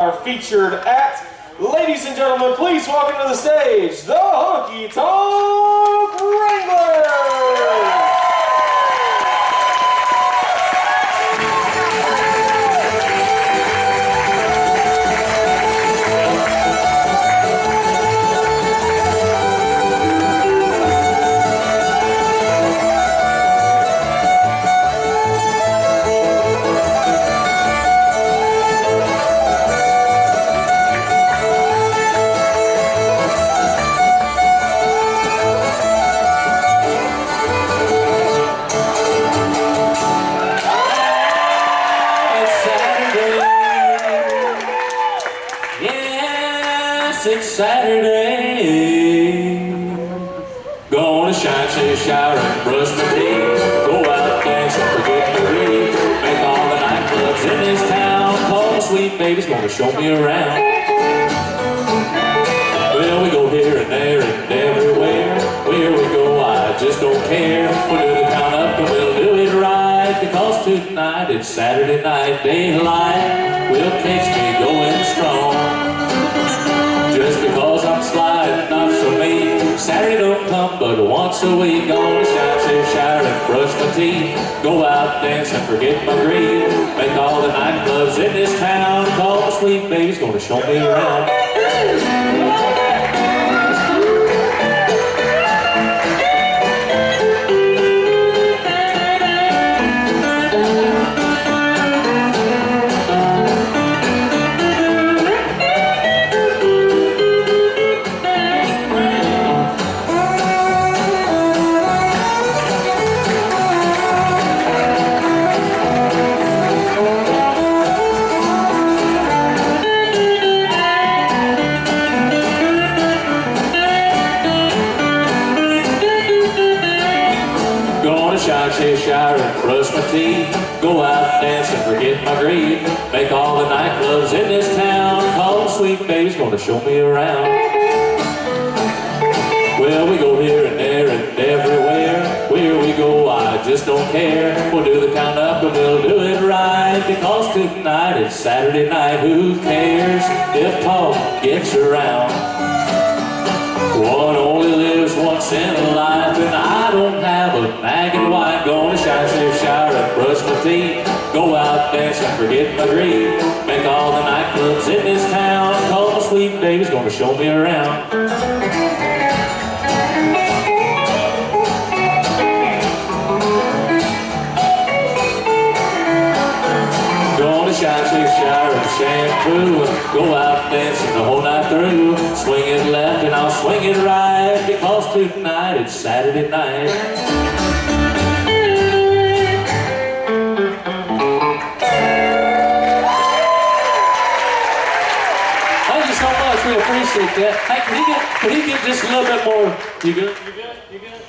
Are featured act. Ladies and gentlemen, please welcome to the stage the Honkytonk Wranglers! It's Saturday, gonna shine, say, shower, and brush my teeth, go out, dance, and forget my grief, make all the nightclubs in this town, call the sweet baby's gonna show me around. Well, we go here and there and everywhere, where we go, I just don't care, we'll do the count up and we'll do it right, because tonight it's Saturday night, daylight will catch me going strong. Just because I'm sliding, not so mean. Saturday don't come but once a week. Gonna shine, say, shower, and brush my teeth. Go out, dance, and forget my grief. Make all the nightclubs in this town. Call the sweet baby's gonna show me around. Say, shower, and brush my teeth. Go out, dance, and forget my grief. Make all the nightclubs in this town. Call the sweet baby's gonna show me around. Well, we go here and there and everywhere. Where we go, I just don't care. We'll do the count up and we'll do it right. Because tonight it's Saturday night. Who cares if Paul gets around? One only lives once in a life, and I don't have a nagging wife. Gonna shine, say, shower, and brush my teeth. Go out, dance, and forget my grief. Make all the nightclubs in this town. Call the sweet baby's gonna show me around. Gonna shine, say, shower, and shampoo. Go out dancing the whole night through. Swing it left and I'll swing it right, because tonight it's Saturday night. Thank you so much, we appreciate that. Hey, can he get just a little bit more? You good? You good? You good?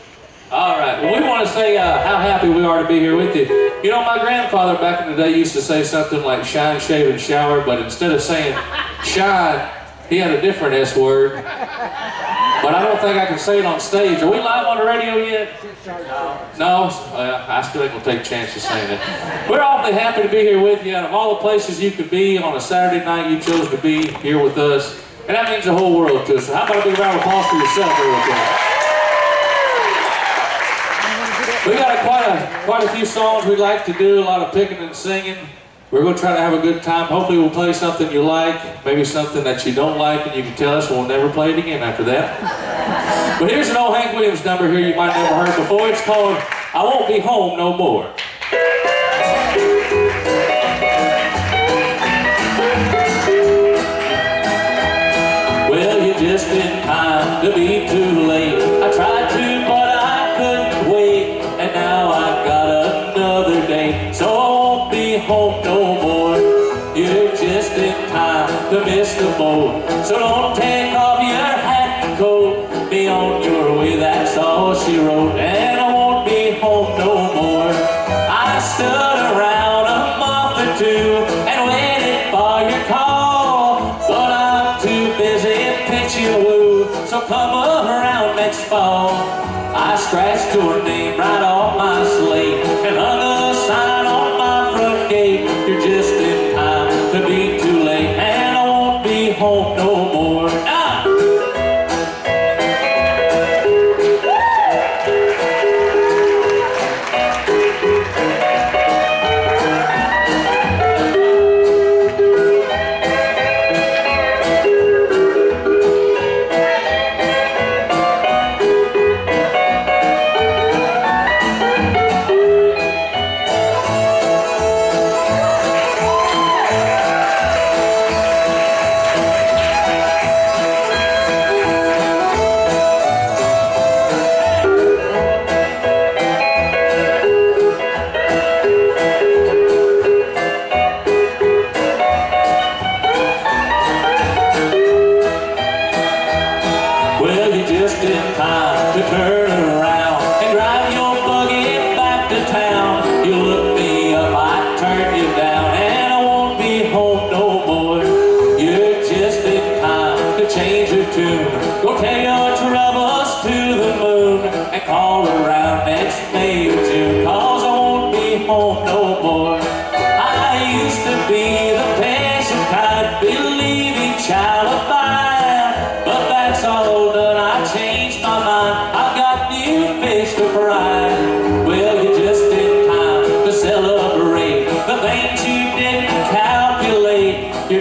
All right, well, we want to say how happy we are to be here with you. You know, my grandfather back in the day used to say something like shine, shave, and shower, but instead of saying shine, he had a different S word. But I don't think I can say it on stage. Are we live on the radio yet? No? I still ain't gonna take a chance of saying it. We're awfully happy to be here with you. Out of all the places you could be on a Saturday night, you chose to be here with us. And that means the whole world to us. So how about a big round of applause for yourself here with us? We got quite a few songs we'd like to do, a lot of picking and singing. We're going to try to have a good time. Hopefully we'll play something you like, maybe something that you don't like, and you can tell us and we'll never play it again after that. But here's an old Hank Williams number here you might have never heard before. It's called I Won't Be Home No More. Well, you just in time to be too late. I tried to, but I couldn't wait. And now I've got another day. So I won't be home no more. You're just in time to miss the boat. So don't take off your hat and coat. Be on your way, that's all she wrote. And I won't be home no more. I stood around a month or two and waited for your call. But I'm too busy pitching woo. So come around next fall. I scratched your name right off my slate and hung a sign on my front gate. You're just in time to be too late. And I home no more. Ah!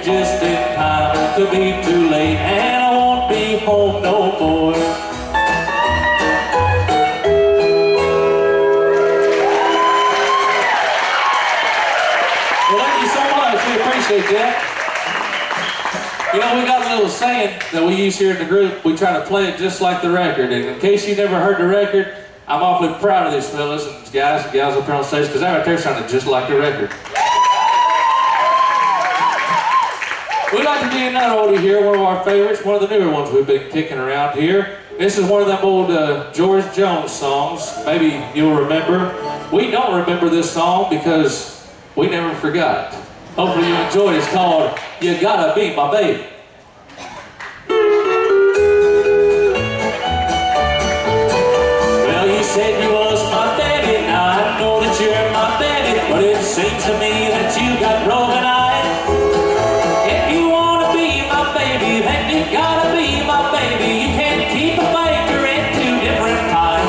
Just in time to be too late, and I won't be home no more. Well, thank you so much. We appreciate that. You know, we got a little saying that we use here in the group. We try to play it just like the record. And in case you never heard the record, I'm awfully proud of these fellas and guys and gals up here on stage, because that right there sounded just like the record. We'd like to do another oldie here, one of our favorites, one of the newer ones we've been kicking around here. This is one of them old George Jones songs. Maybe you'll remember. We don't remember this song because we never forgot. Hopefully you enjoy it. It's called You Gotta Be My Baby. Well, you said you was my baby. Now I know that you're my baby, but it seems to me that you got broken eyes. Then you gotta be my baby. You can't keep a finger in two different times.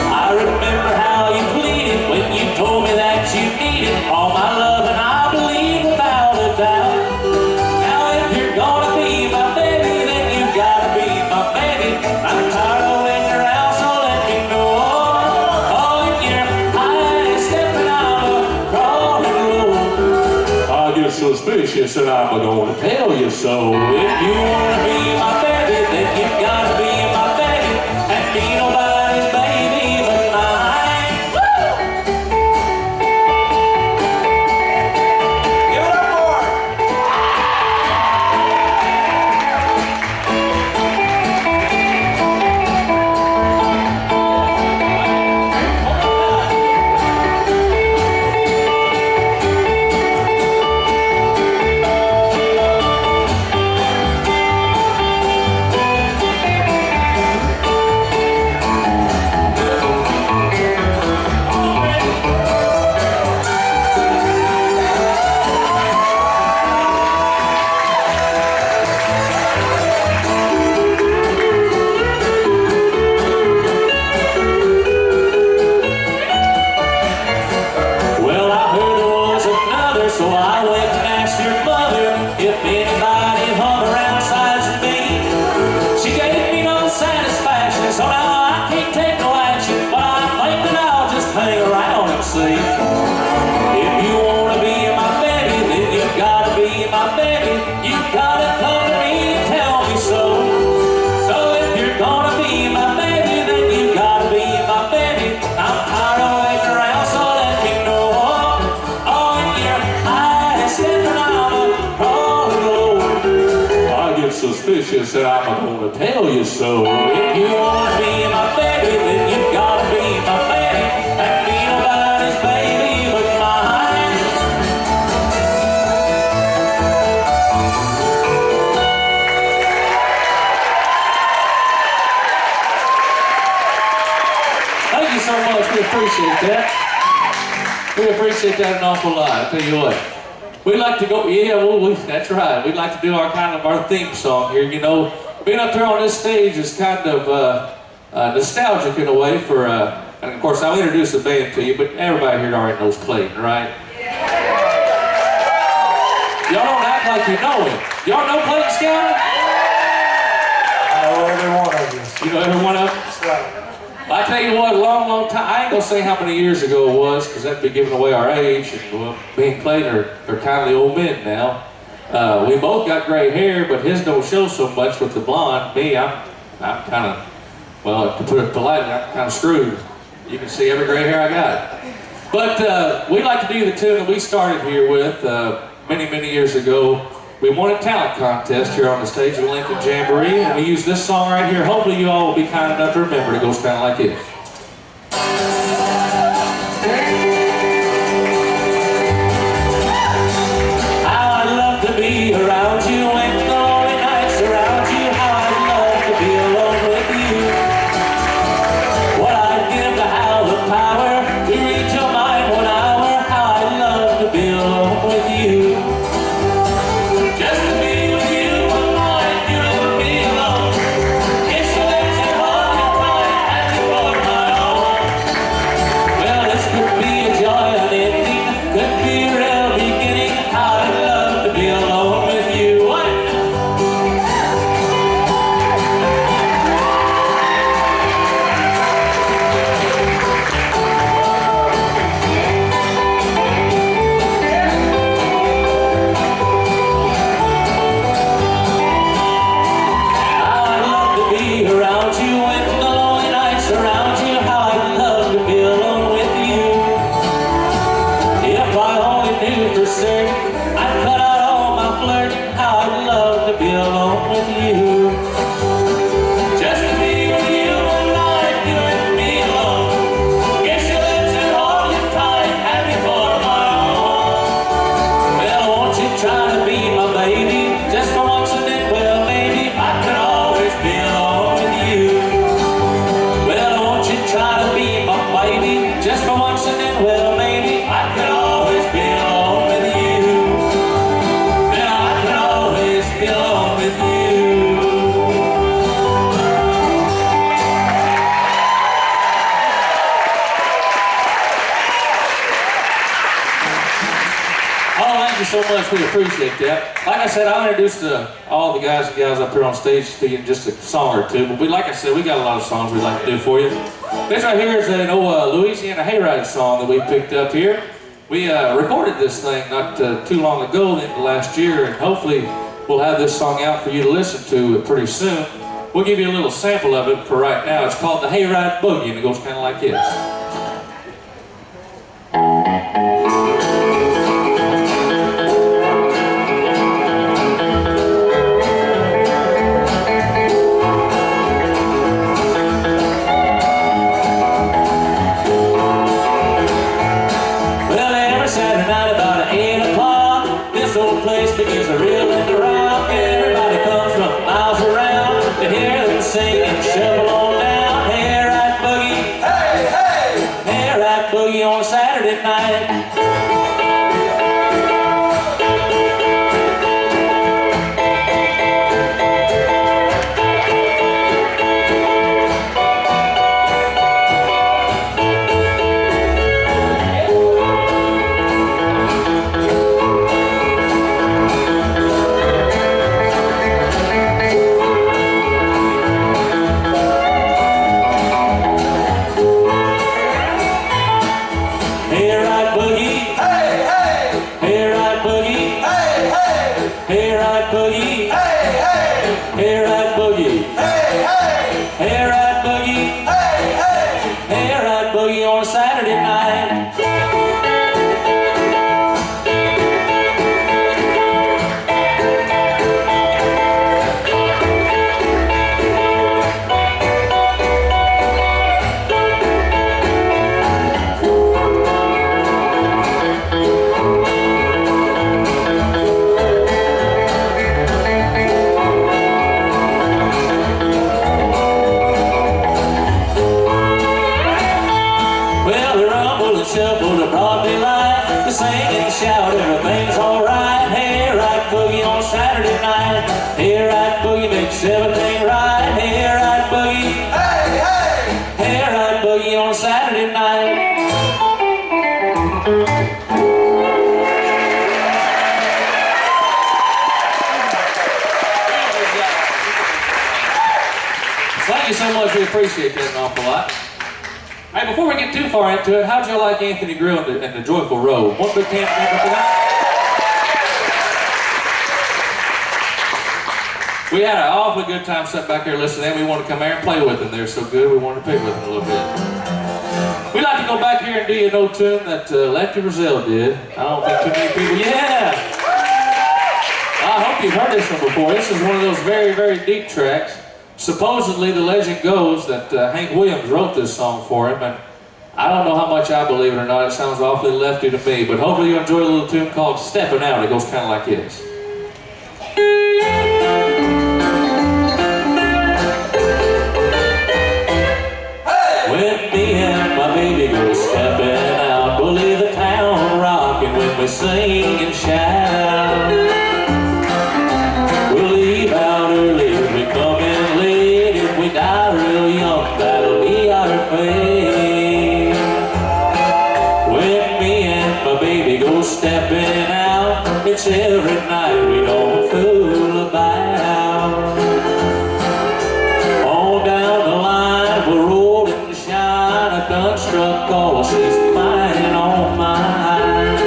I remember how you pleaded when you told me that you needed all my love, and I believe without a doubt. Now if you're gonna be my baby, then you gotta be my baby. I'm tired of waiting around, so let me know. Oh, if you're high, stepping out, crawling low, I get suspicious and I'm gonna tell you so. If you wanna be my baby, then you gotta be my baby, and be nobody's baby but mine. Woo! Give it up for her. Suspicious that I'm gonna tell you so. If you wanna be my baby, then you gotta be my baby, and be nobody's baby but mine. Thank you so much. We appreciate that. We appreciate that an awful lot. I tell you what. We like to go, yeah, well, that's right. We like to do our kind of our theme song here. You know, being up there on this stage is kind of nostalgic in a way for, and of course I'll introduce the band to you, but everybody here already knows Clayton, right? Y'all don't act like you know him. Y'all know Clayton Skala? I know every one of you. You know every one of them? That's right. I tell you what, long time, I ain't gonna say how many years ago it was, because that'd be giving away our age, and well, me and Clayton are kindly old men now. We both got gray hair, but his don't show so much with the blonde. Me, I'm kind of, well, to put it politely, I'm kind of screwed. You can see every gray hair I got. But we like to do the tune that we started here with many years ago. We won a talent contest here on the stage at Lincoln Jamboree, and we use this song right here. Hopefully you all will be kind enough to remember it. It goes kind of like this. How I love to be around you when the lonely nights surround you. How I love to be alone with you. What I'd give to have the power to reach your mind 1 hour. How I love to be alone with you. So much, we appreciate that. Like I said, I'll introduce all the guys and gals up here on stage to you in just a song or two. But like I said, we got a lot of songs we'd like to do for you. This right here is an old Louisiana Hayride song that we picked up here. We recorded this thing not too long ago, the end of last year, and hopefully we'll have this song out for you to listen to pretty soon. We'll give you a little sample of it for right now. It's called the Hayride Boogie, and it goes kind of like this. On Saturday night. everything right. Hayride Boogie. Hey, hey! Hayride Boogie on Saturday night. Thank you so much. We appreciate that an awful lot. Hey, before we get too far into it, how'd y'all like Anthony Grill and the Joyful Road? One big hand for that. We had an awfully good time sitting back here listening. We wanted to come here and play with them. They're so good, we wanted to pick with them a little bit. We like to go back here and do an old tune that Lefty Brazil did. I don't think too many people. Yeah! I hope you've heard this one before. This is one of those very, very deep tracks. Supposedly, the legend goes that Hank Williams wrote this song for him, and I don't know how much I believe it or not. It sounds awfully Lefty to me, but hopefully you enjoy a little tune called Steppin Out. It goes kind of like this. When me and my baby go stepping out, we'll leave the town rocking when we sing and shout. We'll leave out early if we come in late. If we die real young, that'll be our fate. When me and my baby go stepping out, it's every night we don't fool about. On down the line, we'll roll and shine. I done struck all, she's mine on mine.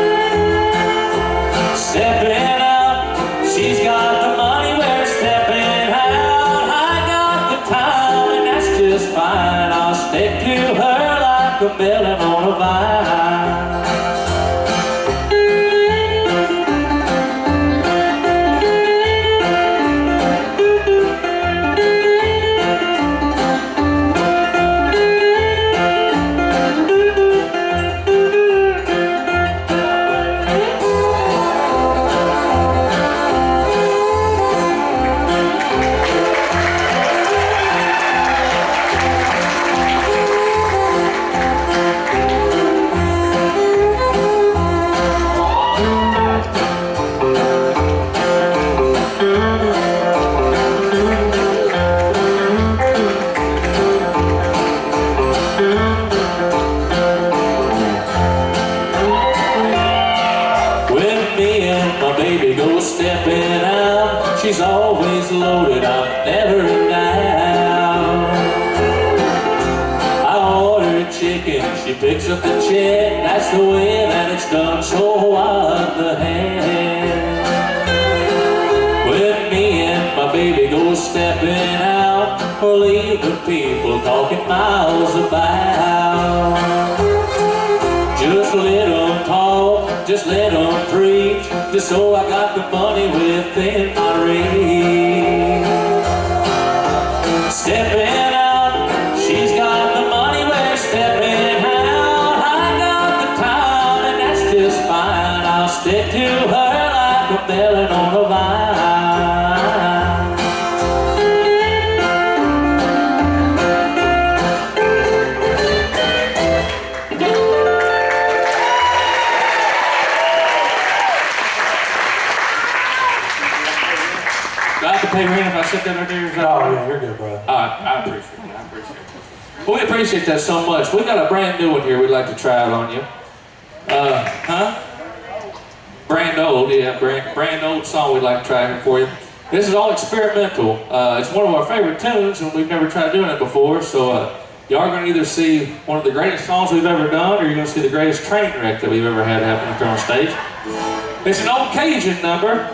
Stepping out, she's got the money, we're stepping out. I got the time, and that's just fine. I'll stick to her like a melon on a vine. Stepping out, she's always loaded, I'm never in doubt. I order chicken, she picks up the check, that's the way that it's done, so what the heck. When me and my baby go stepping out, we'll leave the people talking miles about. Just let them talk, just let them preach, just so I got the money within my reach. Stepping out, she's got the money, we're stepping out. I got the time, and that's just fine. I'll stick to her like a melon on a vine. Hey, Ren, if I sit down right there, is that Oh, yeah, you're good, brother. I appreciate it. I appreciate it. Well, we appreciate that so much. We got a brand new one here we'd like to try out on you. Brand old, yeah, brand old song we'd like to try here for you. This is all experimental. It's one of our favorite tunes, and we've never tried doing it before, so y'all are going to either see one of the greatest songs we've ever done, or you're going to see the greatest train wreck that we've ever had happen up here on stage. It's an old Cajun number.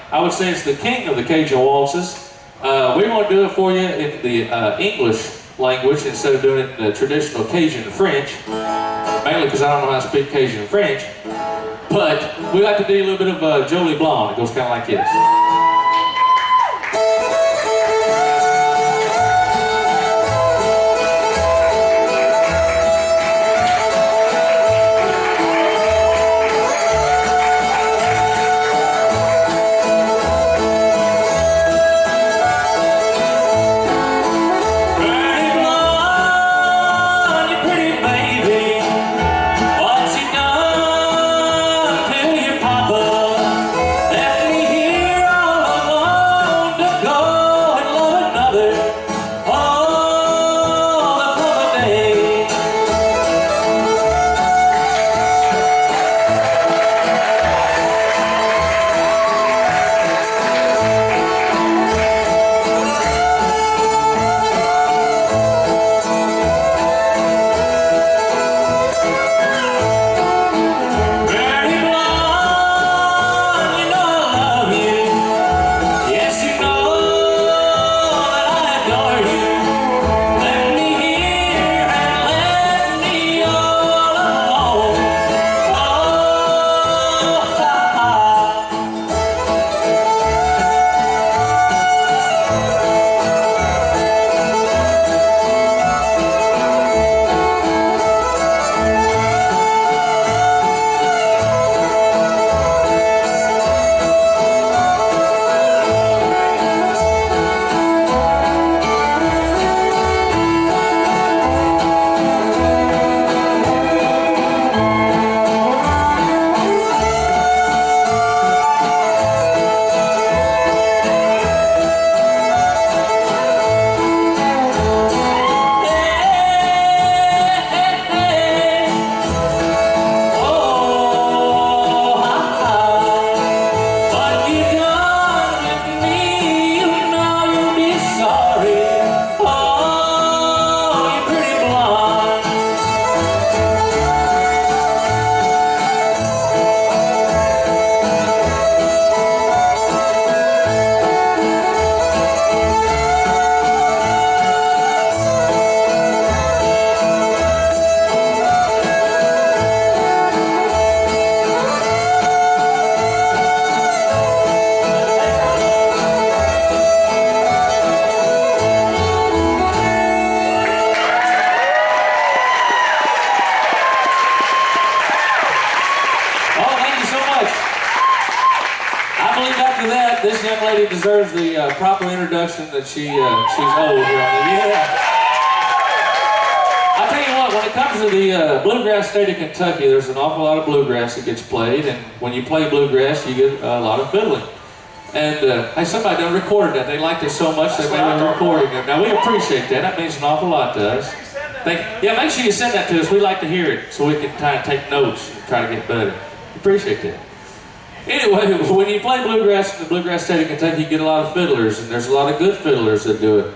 I would say it's the king of the Cajun waltzes. We want to do it for you in the English language instead of doing it in the traditional Cajun French, mainly because I don't know how to speak Cajun French. But we like to do a little bit of Jole Blon. It goes kind of like this. Here that, this young lady deserves the proper introduction that she's owed here on the I'll tell you what, when it comes to the bluegrass state of Kentucky, there's an awful lot of bluegrass that gets played, and when you play bluegrass, you get a lot of fiddling. And hey, somebody done recorded that. They liked it so much they made a recording of it. Now we appreciate that. That means an awful lot to us. Yeah, make sure you send that to us. We'd like to hear it so we can kind of take notes and try to get better. Appreciate that. Anyway, when you play bluegrass in the bluegrass state of Kentucky, you get a lot of fiddlers, and there's a lot of good fiddlers that do it.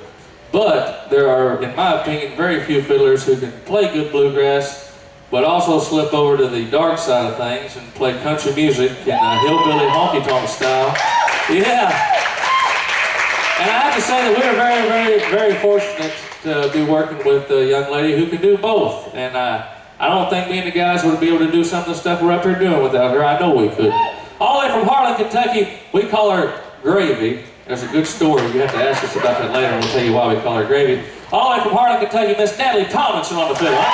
But there are, in my opinion, very few fiddlers who can play good bluegrass, but also slip over to the dark side of things and play country music in a hillbilly honky-tonk style. Yeah. And I have to say that we're very, very, very fortunate to be working with a young lady who can do both. And I don't think me and the guys would be able to do some of the stuff we're up here doing without her. I know we could. All the way from Harlan, Kentucky, we call her Gravy. There's a good story. You have to ask us about that later. We'll tell you why we call her Gravy. All the way from Harlan, Kentucky, Miss Natalie Tomlinson on the fiddle.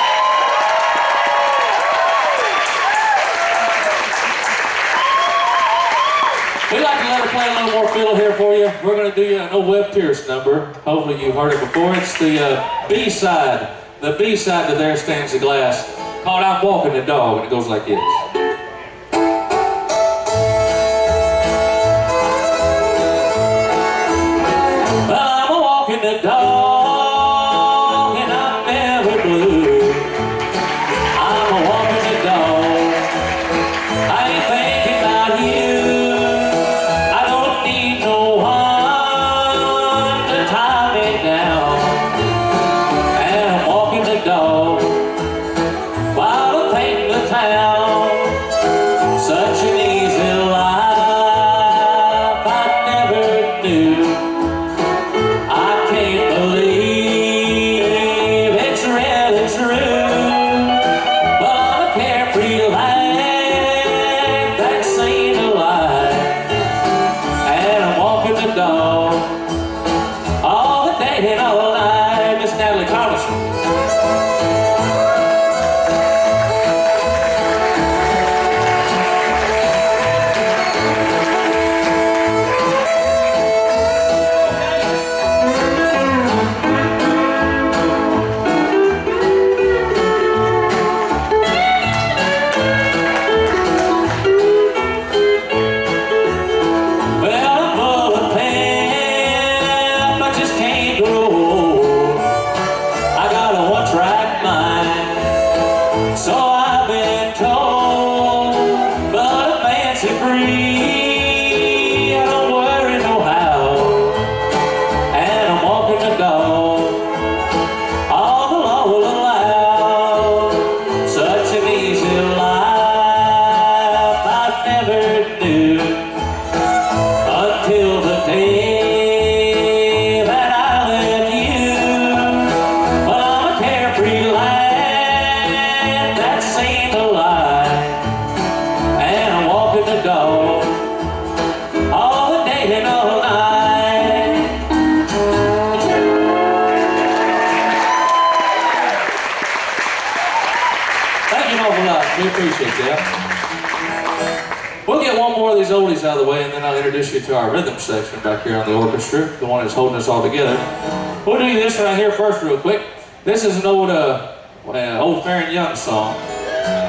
We'd like to let her play a little more fiddle here for you. We're going to do you an old Webb Pierce number. Hopefully you've heard it before. It's the B-side. The B-side to There Stands the Glass, called I'm Walking the Dog, and it goes like this. The dog, and I'm never blue. I'm a walking the dog. I ain't thinking about you. I don't need no one to tie me down. And I'm walking the dog while I'm painting the town. Such an easy life I never knew. We'll get one more of these oldies out of the way, and then I'll introduce you to our rhythm section back here on the orchestra, the one that's holding us all together. We'll do this right here first real quick. This is an old Farron Young song.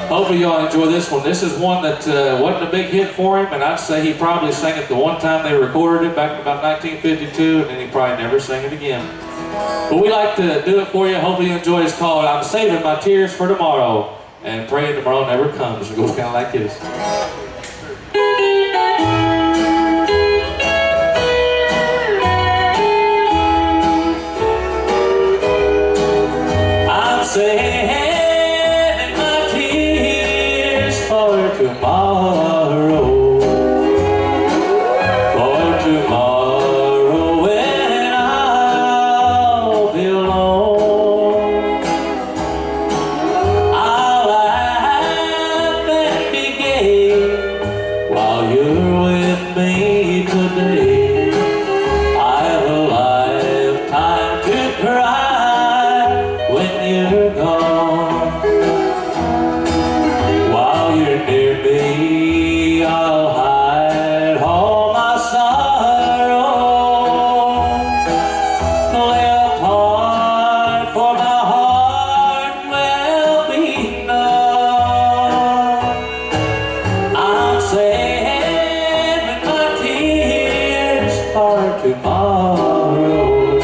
Hopefully y'all enjoy this one. This is one that wasn't a big hit for him, and I'd say he probably sang it the one time they recorded it back in about 1952, and then he probably never sang it again. But we like to do it for you. Hopefully you enjoy. It's called I'm Saving My Tears for Tomorrow, and Praying Tomorrow Never Comes. It goes kind of like this. I'm saving my tears for tomorrow, when I'll be alone. I'll laugh and be gay for tomorrow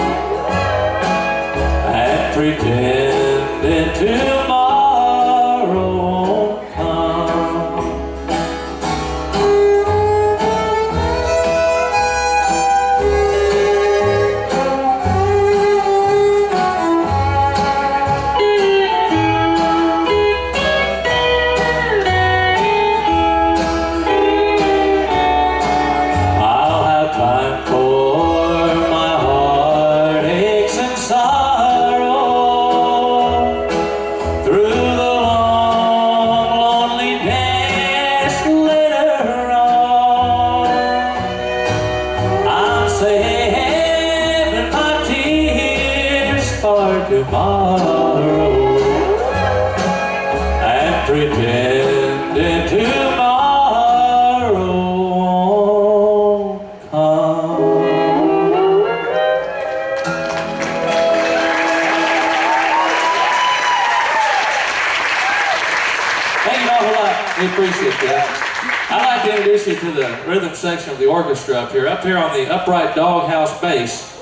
and pretending tomorrow won't come. I'll have time for my heartaches and sorrow through the long, lonely days later on. I'm saving my tears for tomorrow and pretending tomorrow won't come. Thank you an awful lot. We appreciate that. I'd like to introduce you to the rhythm section of the orchestra up here. Up here on the upright Doghouse bass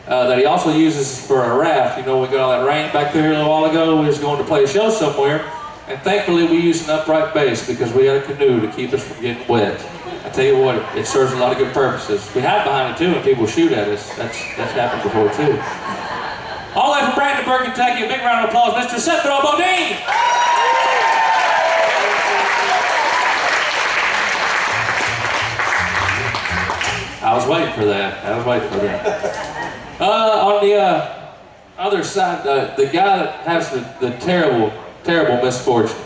that he also uses for a raft. You know, we got all that rain back there a little while ago. We was going to play a show somewhere, and thankfully we used an upright bass because we had a canoe to keep us from getting wet. I tell you what, it serves a lot of good purposes. We hide behind it too, and people shoot at us. That's happened before too. All the way from Brandenburg, Kentucky, a big round of applause, Mr. Sethro Bodine. I was waiting for that. On the other side, the guy that has the terrible misfortune,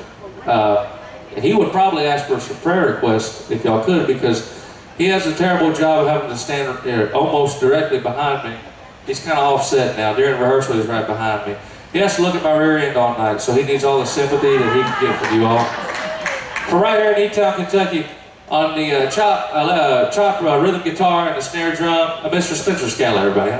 he would probably ask for some prayer requests if y'all could, because he has a terrible job of having to stand almost directly behind me. He's kind of offset now. During rehearsal, he's right behind me. He has to look at my rear end all night, so he needs all the sympathy that he can get from you all. For right here in E-Town, Kentucky, on the chop rhythm guitar and the snare drum, Mr. Spencer Skala, everybody.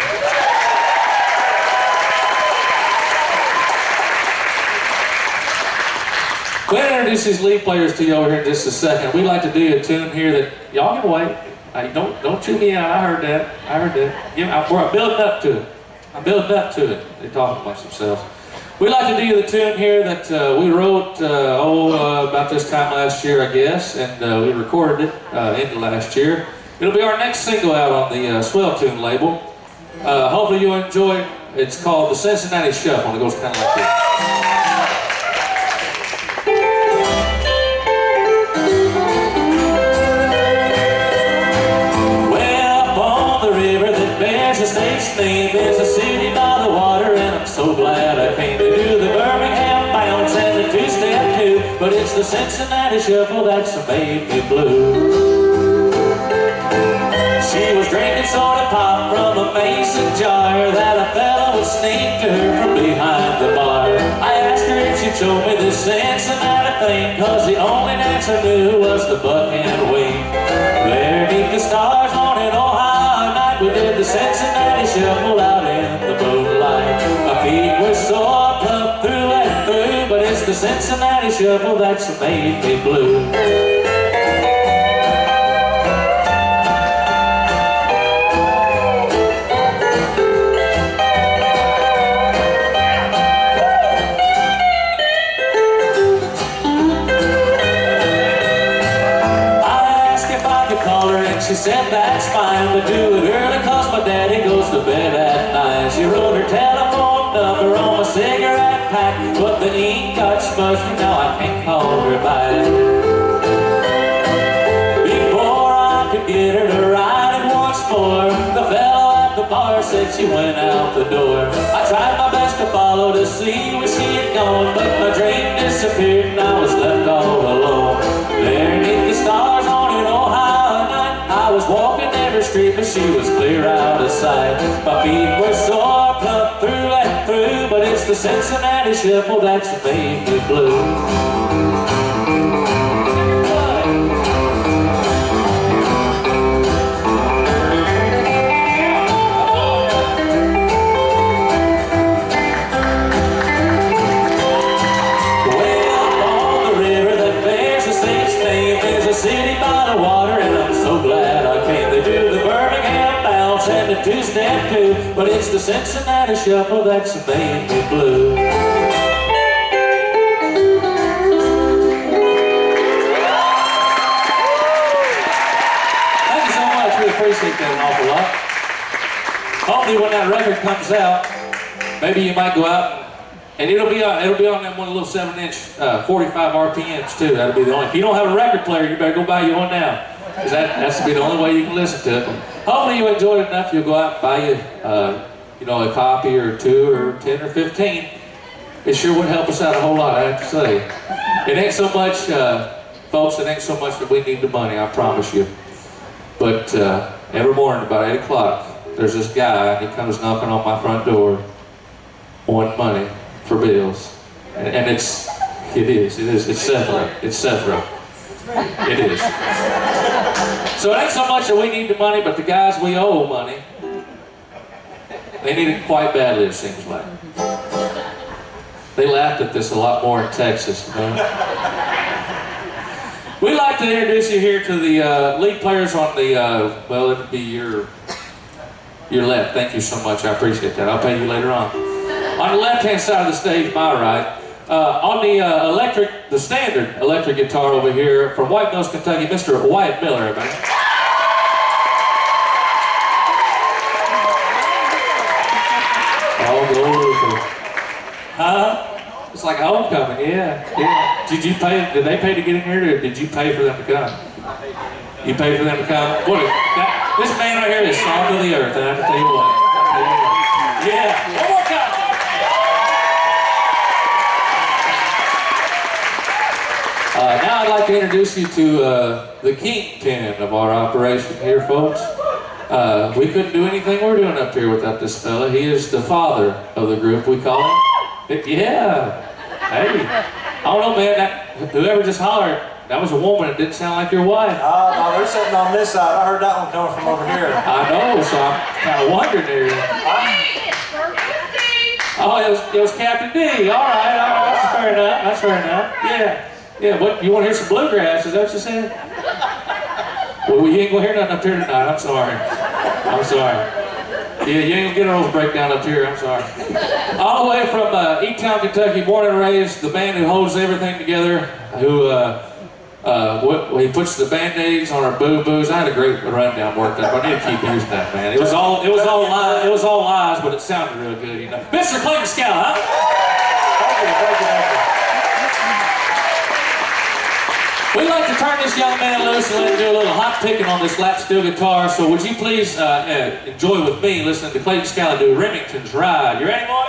We'll introduce these lead players to you over here in just a second. We'd like to do a tune here that y'all can wait. Don't chew me out. I heard that. I'm building up to it. They're talking amongst themselves. We'd like to do the tune here that we wrote about this time last year, I guess, and we recorded it into last year. It'll be our next single out on the Swell Tune label. Hopefully you'll enjoy it. It's called the Cincinnati Shuffle, and it goes kind of like this. The state's name is a city by the water, and I'm so glad I came to do the Birmingham bounce and the two-step too. But it's the Cincinnati Shuffle that's made me blue. She was drinking soda pop from a mason jar that a fella would sneak to her from behind the bar. I asked her if she'd show me this Cincinnati thing, cause the only dance I knew was the buck and wing. There beneath the stars on an Ohio night, we did the Cincinnati Shuffle out in the moonlight. My feet were sore, plucked through and through, but it's the Cincinnati Shuffle that's made me blue. She said that's fine, but do it early cause my daddy goes to bed at night. She wrote her telephone number on my cigarette pack, but the ink got smudged and now I can't call her back. Before I could get her to ride it once more, the fellow at the bar said she went out the door. I tried my best to follow to see where she had gone, but my dream disappeared and I was left all alone. There beneath the stars on an Ohio night, I was walking every street, but she was clear out of sight. My feet were sore, plucked through and through, but it's the Cincinnati Shuffle that's made me blue. City by the water, and I'm so glad I came. They do the Birmingham and a two-step too, but it's the Cincinnati Shuffle that's made me blue. Thank you so much. We appreciate that an awful lot. Hopefully when that record comes out, maybe you might go out and it'll be on that one little 7-inch 45 RPMs too. That'll be the only. If you don't have a record player, you better go buy you one now, because that's to be the only way you can listen to it. Hopefully you enjoyed it enough. You'll go out and buy you a copy or 2 or 10 or 15. It sure would help us out a whole lot, I have to say. It ain't so much, folks. It ain't so much that we need the money. I promise you. But every morning about 8 o'clock, there's this guy, and he comes knocking on my front door, wanting money for bills, and it's Sethro. It's Sethro. It is. So it ain't so much that we need the money, but the guys we owe money, they need it quite badly, it seems like. They laughed at this a lot more in Texas, you know? We'd like to introduce you here to the lead players on the, well, it'd be your left. Thank you so much, I appreciate that. I'll pay you later on. On the left-hand side of the stage, my right, on the standard electric guitar over here from White Mills, Kentucky, Mr. Wyatt Miller, everybody. Oh, glory. Huh? It's like a homecoming, yeah. Did they pay to get in here, or did you pay for them to come? You paid for them to come? Boy, this man right here is salt of the earth, and I have to tell you what. Yeah, one more time. Now I'd like to introduce you to the kingpin of our operation here, folks. We couldn't do anything we're doing up here without this fella. He is the father of the group, we call him. Yeah. Hey. I don't know, man. Whoever just hollered, that was a woman. It didn't sound like your wife. No, they're sitting on this side. I heard that one coming from over here. I know, so I'm kind of wondering there. Oh, it was Captain D. All right. That's fair enough. Yeah. What? You want to hear some bluegrass? Is that what you said? Well, you ain't gonna hear nothing up here tonight. I'm sorry. Yeah, you ain't gonna get Earl's breakdown up here. I'm sorry. All the way from E-Town, Kentucky, born and raised, the man who holds everything together, who he puts the band-aids on our boo-boos. I had a great rundown worked up. I need to keep using that, man. It was all lies, but it sounded real good, you know. Mr. Clayton Skala, huh? Thank you. We'd like to turn this young man loose and let him do a little hot picking on this lap steel guitar. So would you please enjoy with me listening to Clayton Skala do Remington Ride. You ready, boys?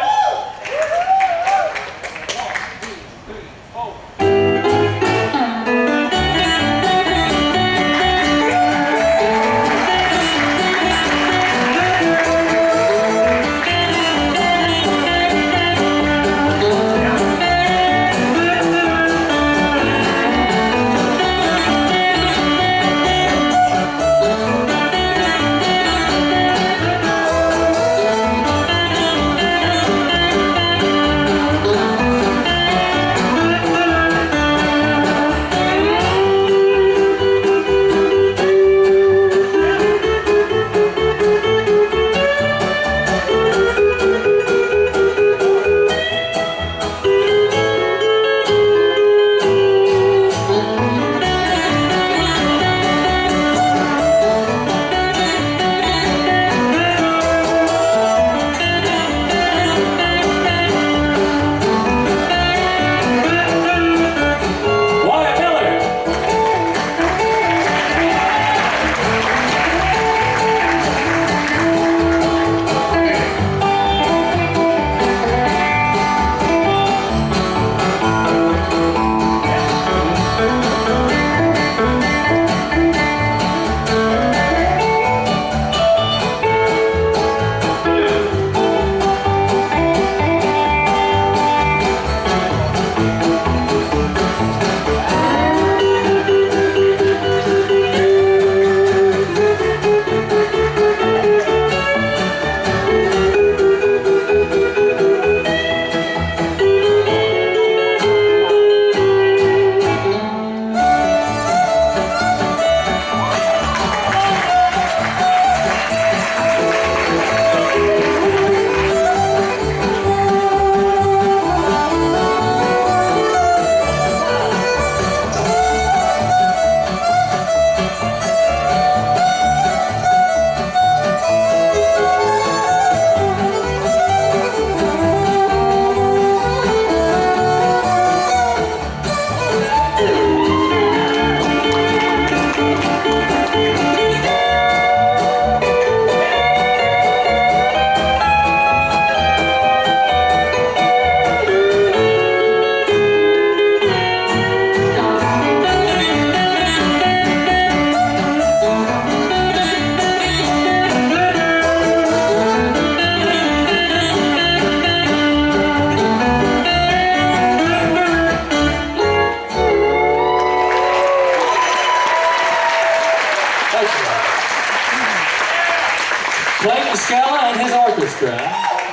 Clayton, Skala, and his orchestra.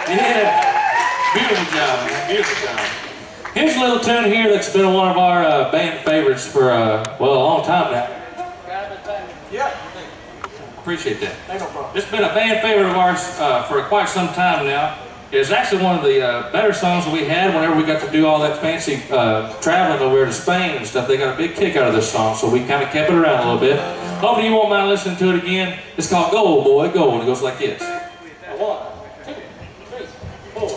Yeah. Beautiful job, man. Beautiful job. Here's a little tune here that's been one of our band favorites for, well, a long time now. Yeah. Appreciate that. Ain't no problem. It's been a band favorite of ours for quite some time now. It's actually one of the better songs that we had whenever we got to do all that fancy traveling over to Spain and stuff. They got a big kick out of this song, so we kind of kept it around a little bit. Hopefully you won't mind listening to it again. It's called Go, Boy, Go, and it goes like this. 1, 2, 3, 4.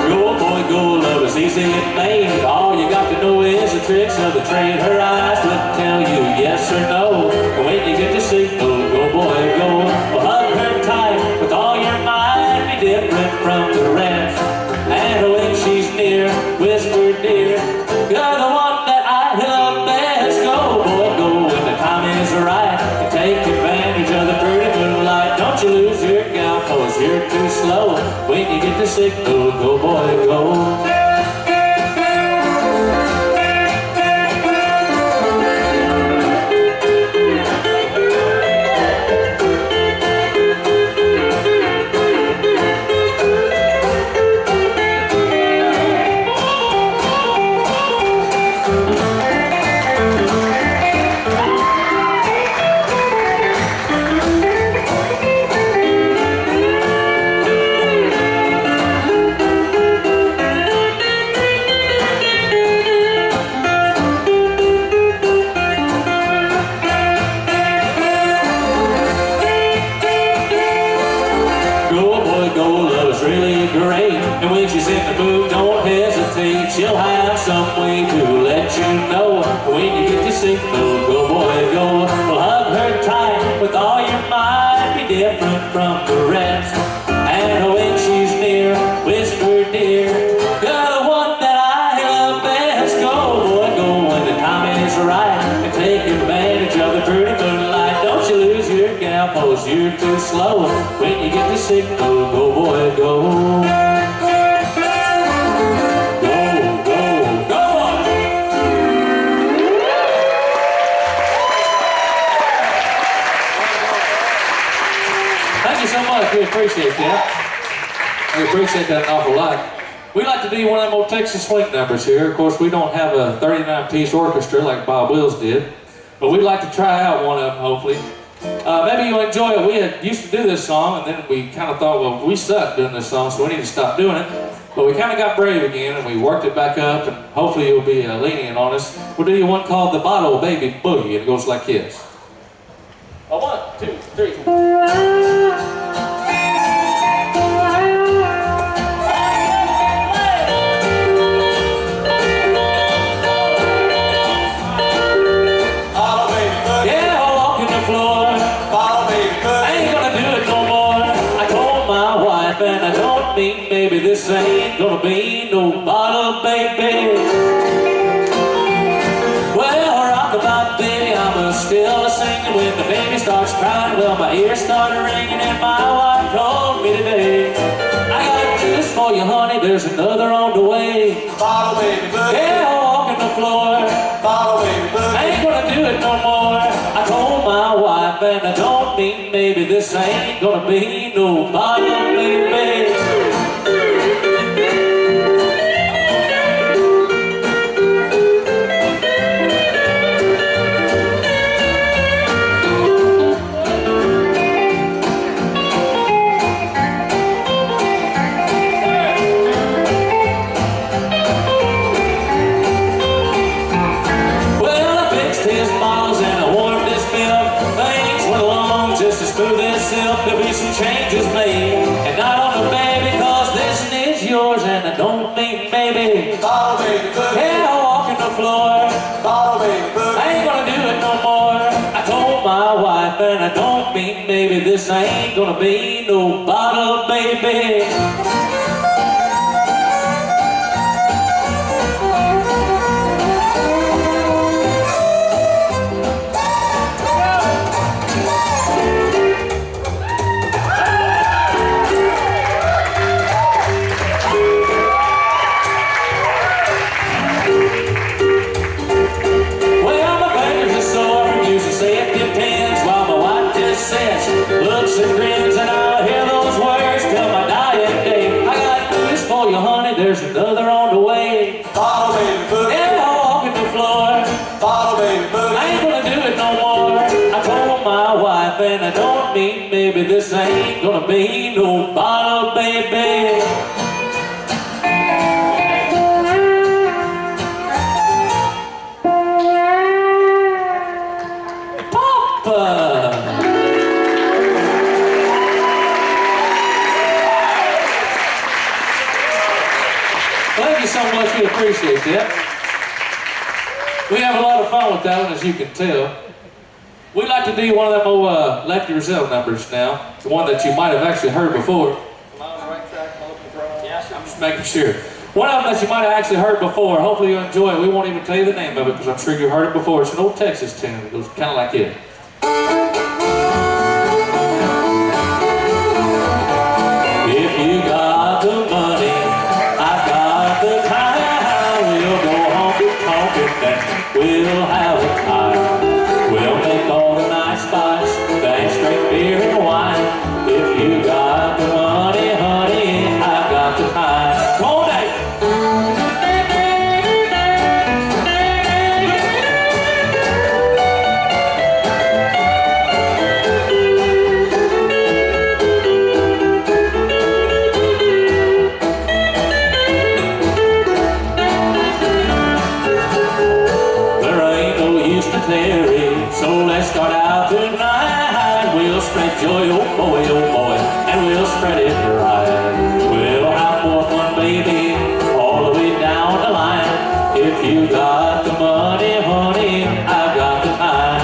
Go, boy, go, love is easy and made. All you got to know is the tricks of the trade. Her eyes would tell you yes or no. But when you get to signal, go, boy, go. Well, hug her tight with all your might. Be different from the rest. And when she's near, whisper dear, you're the one that I love best. Go, boy, go when the time is right. And take advantage of the pretty moonlight. Don't you lose your gal, cause you're too slow. When you get the signal, go, boy, go. She'll have some way to let you know when you get to signal, go boy go. Well, hug her tight with all your might. Be different from the rest. And when she's near, whisper dear, you're the one that I love best. Go boy go when the time is right. And take advantage of the pretty moonlight. Don't you lose your gal, cause you're too slow. When you get to signal, go boy go. We appreciate that. We appreciate that an awful lot. We like to do one of them old Texas swing numbers here. Of course, we don't have a 39-piece orchestra like Bob Wills did, but we'd like to try out one of them, hopefully. Maybe you'll enjoy it. We used to do this song, and then we kind of thought, well, we suck doing this song, so we need to stop doing it. But we kind of got brave again, and we worked it back up, and hopefully you'll be lenient on us. We'll do you one called the Bottle Baby Boogie, and it goes like this. 1, 2, 3. And I don't mean, baby, this ain't gonna be no bottle, baby. Well, rock-a-bye, baby, I'm still singing. When the baby starts crying, well, my ears started ringing, and my wife told me today, I got this for you, honey, there's another on the way. Bottle baby boogie. Yeah, I'll walk in the floor. Bottle baby boogie. I ain't gonna do it no more. I told my wife, and I don't mean, maybe this ain't gonna be no bottle, baby. There'll be some changes made, and not on the baby, cause this is yours, and I don't mean maybe. Bottle baby boogie. Yeah, I'll walk in the floor. Bottle baby boogie. I ain't gonna do it no more. I told my wife, and I don't mean maybe, this ain't gonna be no bottle baby. life, and I don't mean maybe this ain't gonna be no bottle, baby. Thank you so much, we appreciate that. We have a lot of fun with that one, as you can tell. We'd like to do one of them old Left Yourself numbers now. The one that you might have actually heard before. Am I on the right track? I'm just making sure. One of them that you might have actually heard before. Hopefully you'll enjoy it. We won't even tell you the name of it because I'm sure you've heard it before. It's an old Texas tune. It goes kind of like it. If you got the money, I got the time. We'll go honky-tonk and we'll have a time. We'll make all the nice spots, thanks straight beer and wine. If you got the money, honey, I got the time. Come on, Dave. So let's start out tonight. We'll spread joy, oh boy, and we'll spread it right. We'll have more fun, baby, all the way down the line. If you got the money, honey, I've got the time.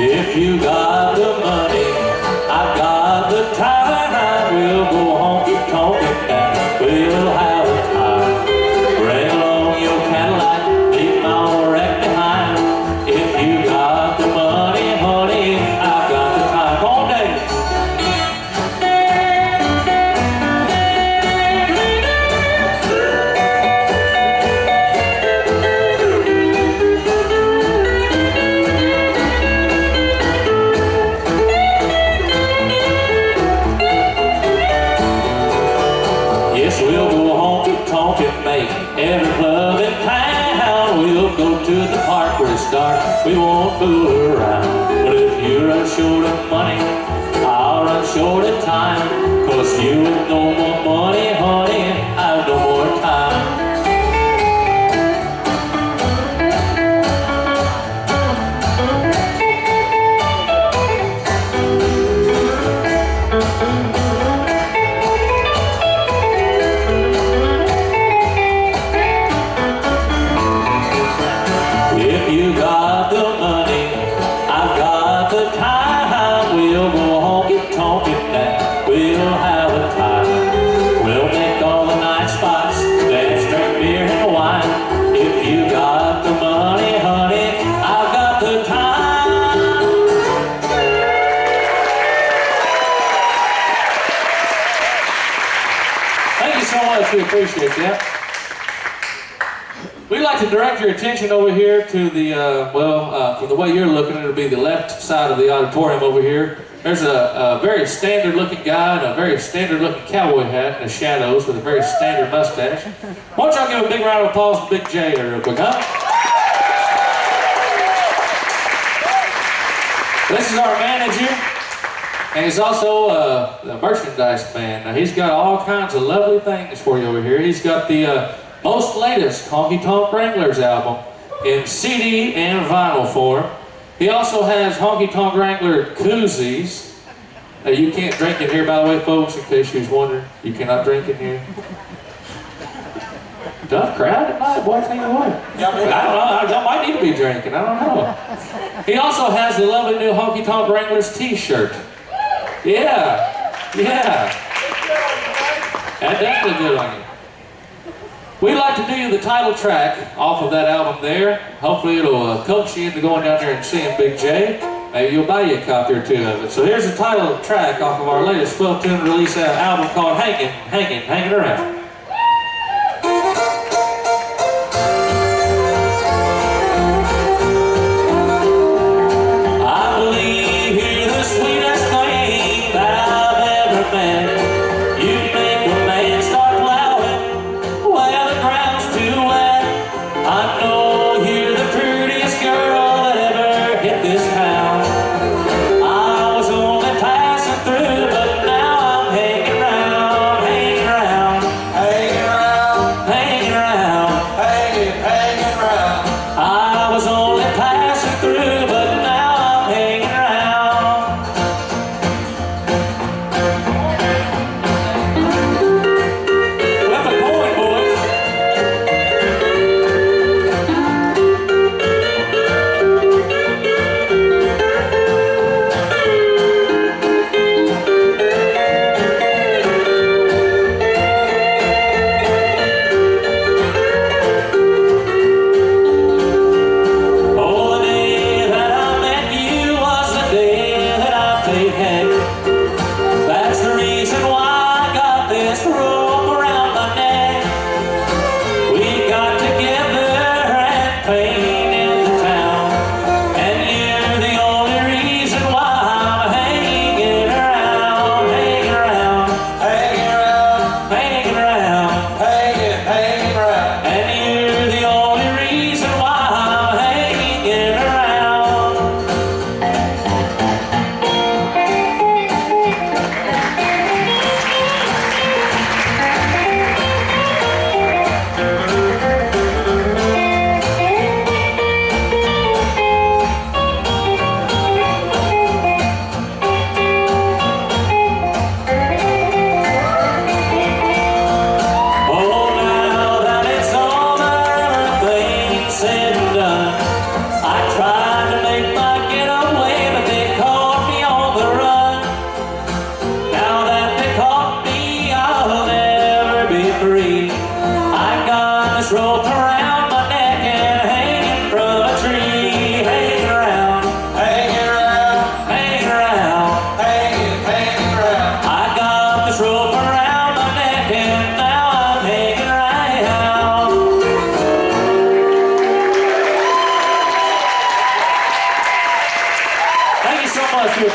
If you got the money, I got the time. We'll go honky-tonk and we'll have a time. Bring along your Cadillac, leave my old wreck behind. If you got the money, honey, I've got the time. Come on, Dave. Yes, we'll go honky-tonk and make every club in town. We'll go to the park where it's dark, we won't fool around. But if you run short of money, I'll run short of time. Cause you with no more money, honey, I've no more time. If you got the money, I've got the time. We'll go honky-tonk and we'll have a time. We'll make all the nice spots, then straight beer and wine. If you got the money, honey, I've got the time. Thank you so much, we appreciate that. We'd like to direct your attention over here to the, from the way you're looking, it'll be the left side of the auditorium over here. There's a very standard looking guy in a very standard looking cowboy hat in the shadows with a very standard mustache. Why don't y'all give a big round of applause to Big J there real quick, huh? This is our manager, and he's also the merchandise man. Now, he's got all kinds of lovely things for you over here. He's got the most latest Honkytonk Wranglers album in CD and vinyl form. He also has Honkytonk Wrangler koozies. Now, you can't drink in here, by the way, folks, in case you was wondering. You cannot drink in here. Tough crowd tonight, boy, I tell you what. I don't know, y'all might need to be drinking, I don't know. He also has the lovely new Honkytonk Wranglers t-shirt. Yeah. That does look good on you. We'd like to do you the title track off of that album there. Hopefully it'll coax you into going down there and seeing Big J. Maybe you'll buy you a copy or two of it. So here's the title track off of our latest 12-tune release album called Hangin Around.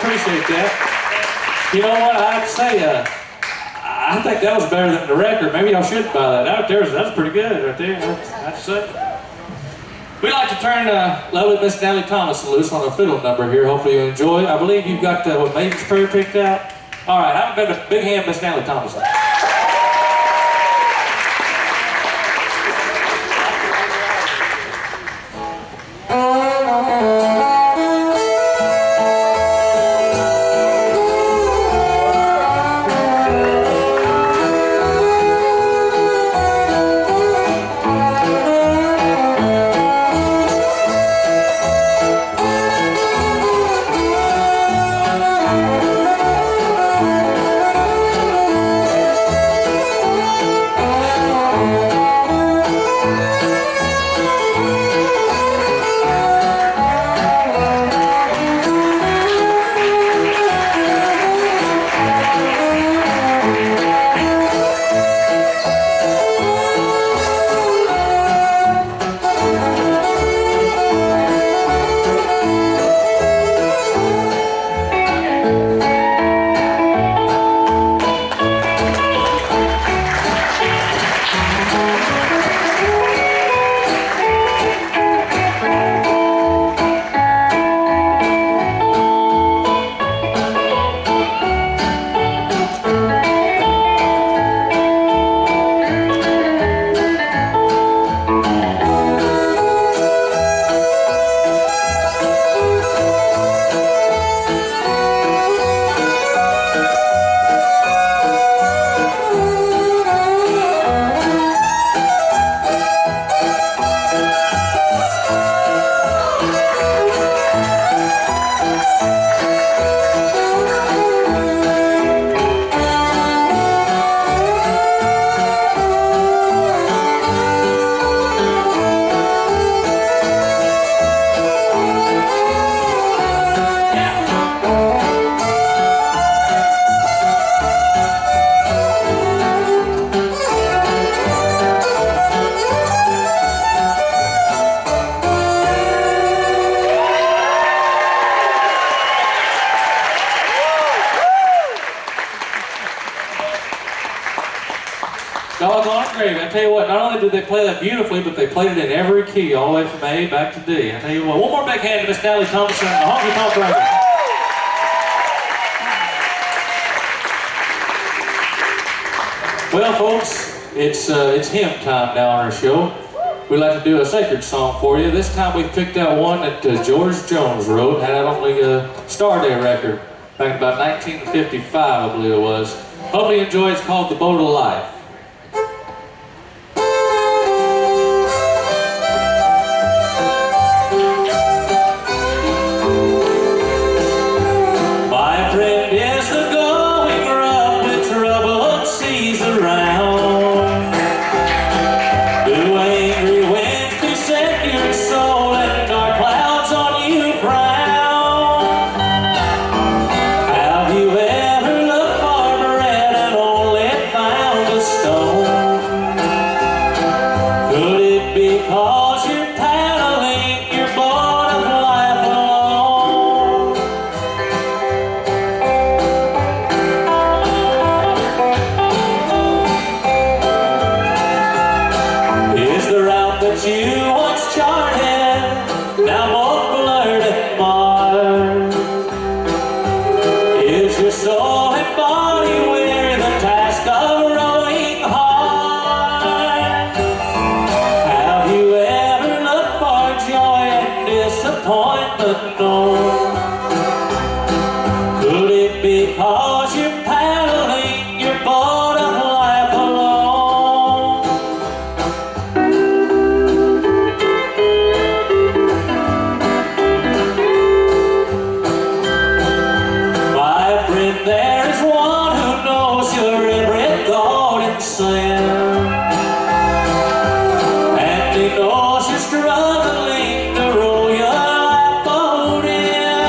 appreciate that. You know what, I have to say, I think that was better than the record. Maybe y'all should buy that out there. That's pretty good right there, I have to say. We'd like to turn lovely Miss Natalie Tomlinson loose on a fiddle number here. Hopefully you enjoy. I believe you've got what Maidens Prayer picked out. All right, have a big hand, Miss Natalie Tomlinson. Doggone gravy. I tell you what, not only did they play that beautifully, but they played it in every key, all the way from A back to D. I tell you what, one more big hand to Miss Natalie Tomlinson and the Honkytonk Wranglers. Well, folks, it's hymn time now on our show. We'd like to do a sacred song for you. This time we picked out one that George Jones wrote, had out on the Star Day record back in about 1955, I believe it was. Hopefully you enjoy it. It's called The Boat of Life. And he knows you're struggling to roll your life boat in.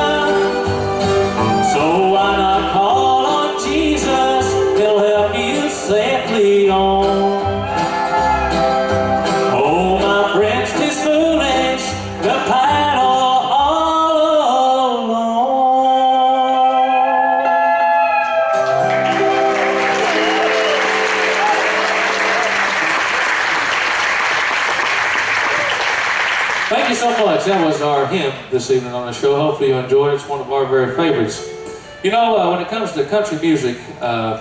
Thank you so much. That was our hymn this evening on the show. Hopefully you enjoyed it. It's one of our very favorites. You know, when it comes to country music,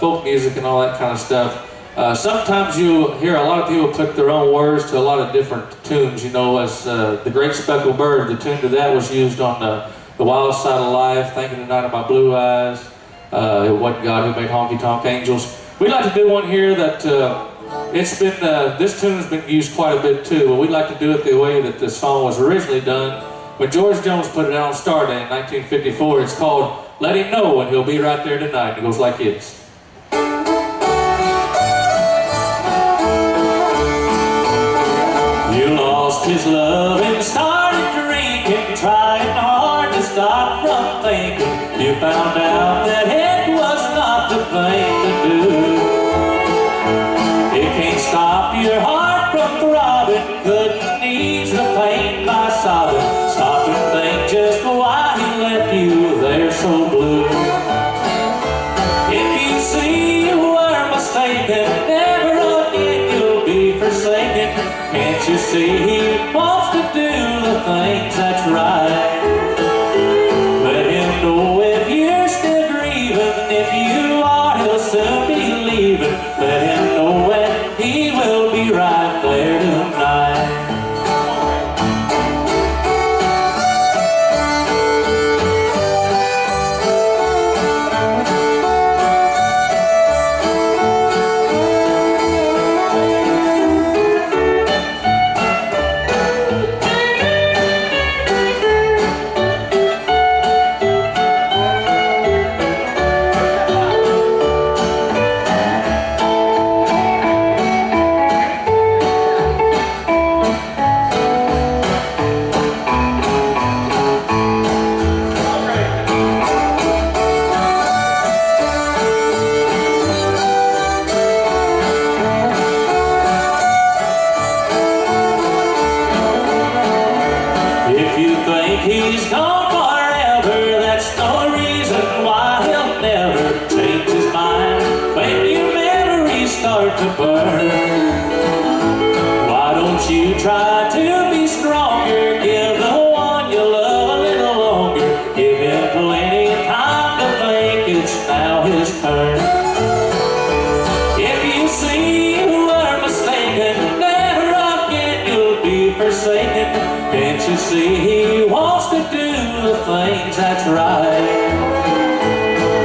folk music and all that kind of stuff, sometimes you'll hear a lot of people put their own words to a lot of different tunes. You know, as The Great Speckled Bird, the tune to that was used on The Wild Side of Life, Thinking Tonight of My Blue Eyes, What God Who Made Honky Tonk Angels. We'd like to do one here that it's been, this tune has been used quite a bit too, but we'd like to do it the way that the song was originally done when George Jones put it out on Star Day in 1954. It's called Let Him Know and He'll Be Right There Tonight. It goes like this. You lost his love and started drinking, trying hard to stop from thinking. You found out that it was not the thing to do. It can't stop your heart from throbbing, couldn't ease the pain by sobbing. Stop and think just why he left you there so blue. If you see you were mistaken, never again you'll be forsaken. Can't you see he wants to do the things that's right? Let him know if you're still grieving. If you are, he'll soon be leaving. Let him know when he will be right there tonight. He's gone forever, that's no reason why he'll never change his mind. When your memories start to burn, why don't you try to be stronger? Give the one you love a little longer. Give him plenty of time to think it's now his turn. If you see you were mistaken, never again you'll be forsaken. Can't you see he wants to do the things that's right?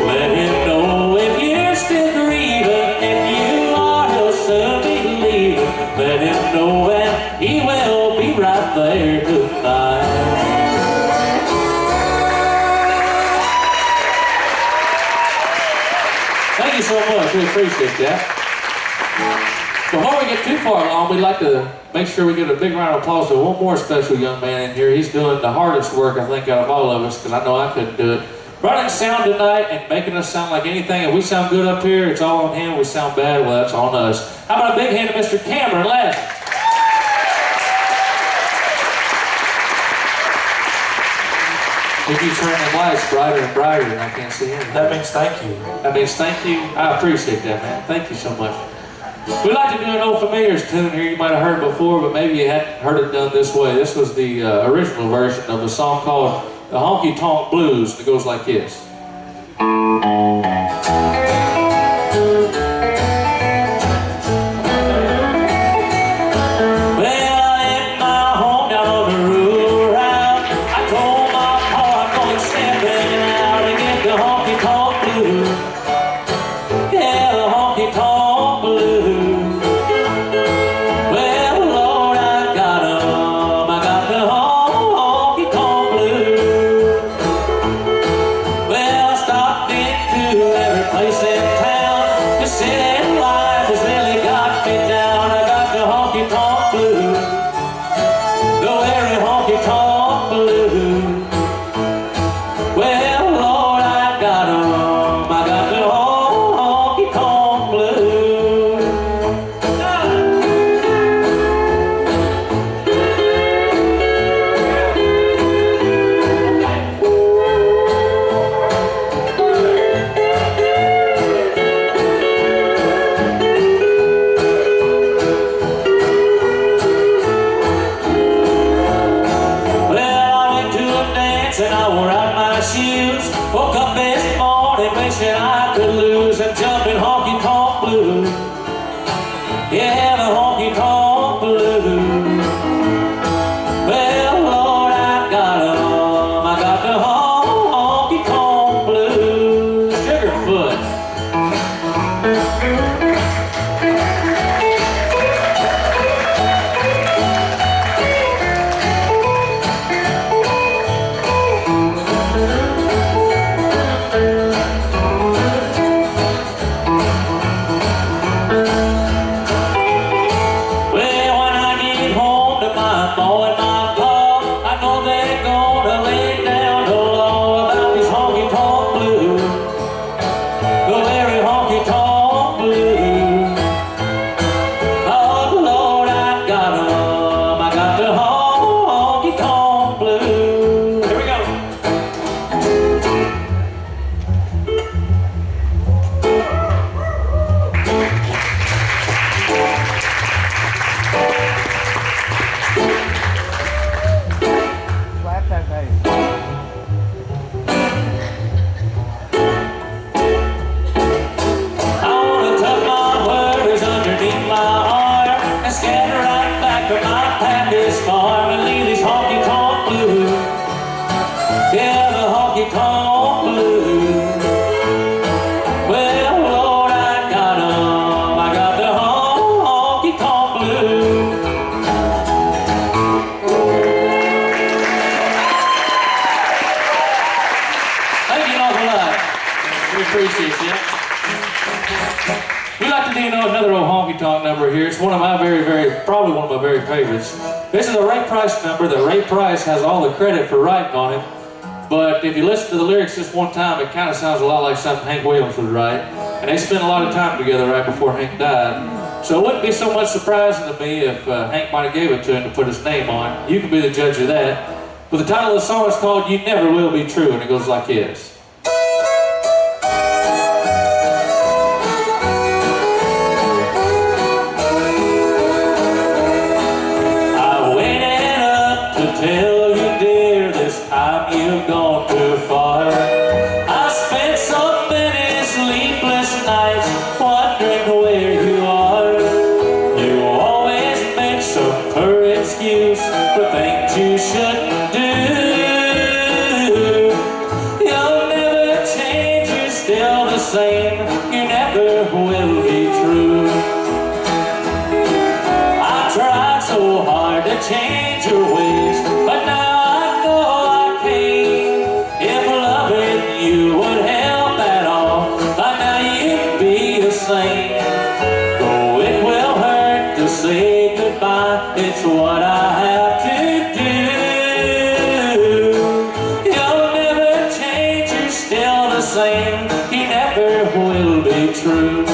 Let him know if you're still grieving. If you are, he'll soon be leaving. Let him know when he will be right there tonight. Thank you so much. We appreciate that. Before we get too far along, we'd like to make sure we get a big round of applause to one more special young man in here. He's doing the hardest work, I think, out of all of us, because I know I couldn't do it. Running sound tonight and making us sound like anything. If we sound good up here, it's all on him. If we sound bad, well, that's on us. How about a big hand to Mr. Cameron Ladd? He keeps turning the lights brighter and brighter, and I can't see him. That means thank you. That means thank you. I appreciate that, man. Thank you so much. We'd like to do an Old Familiars tune here. You might have heard before, but maybe you hadn't heard it done this way. This was the original version of a song called The Honky-Tonk Blues. It goes like this. Place appreciate that. We like to do another old honky-tonk number here. It's one of my probably one of my very favorites. This is a Ray Price number that Ray Price has all the credit for writing on it. But if you listen to the lyrics just one time, it kind of sounds a lot like something Hank Williams would write. And they spent a lot of time together right before Hank died. So it wouldn't be so much surprising to me if Hank might have gave it to him to put his name on. You can be the judge of that. But the title of the song is called You Never Will Be True, and it goes like this. Tell you, dear, this time you've gone too far. I spent so many sleepless nights wondering where you are. You always make some poor excuse for things you shouldn't do. You'll never change, you're still the same. You never will be true. I tried so hard to change your ways, but now I know I can't. If loving you would help at all, by now you'd be the same. Though it will hurt to say goodbye, it's what I have to do. You'll never change, you're still the same. You never will be true.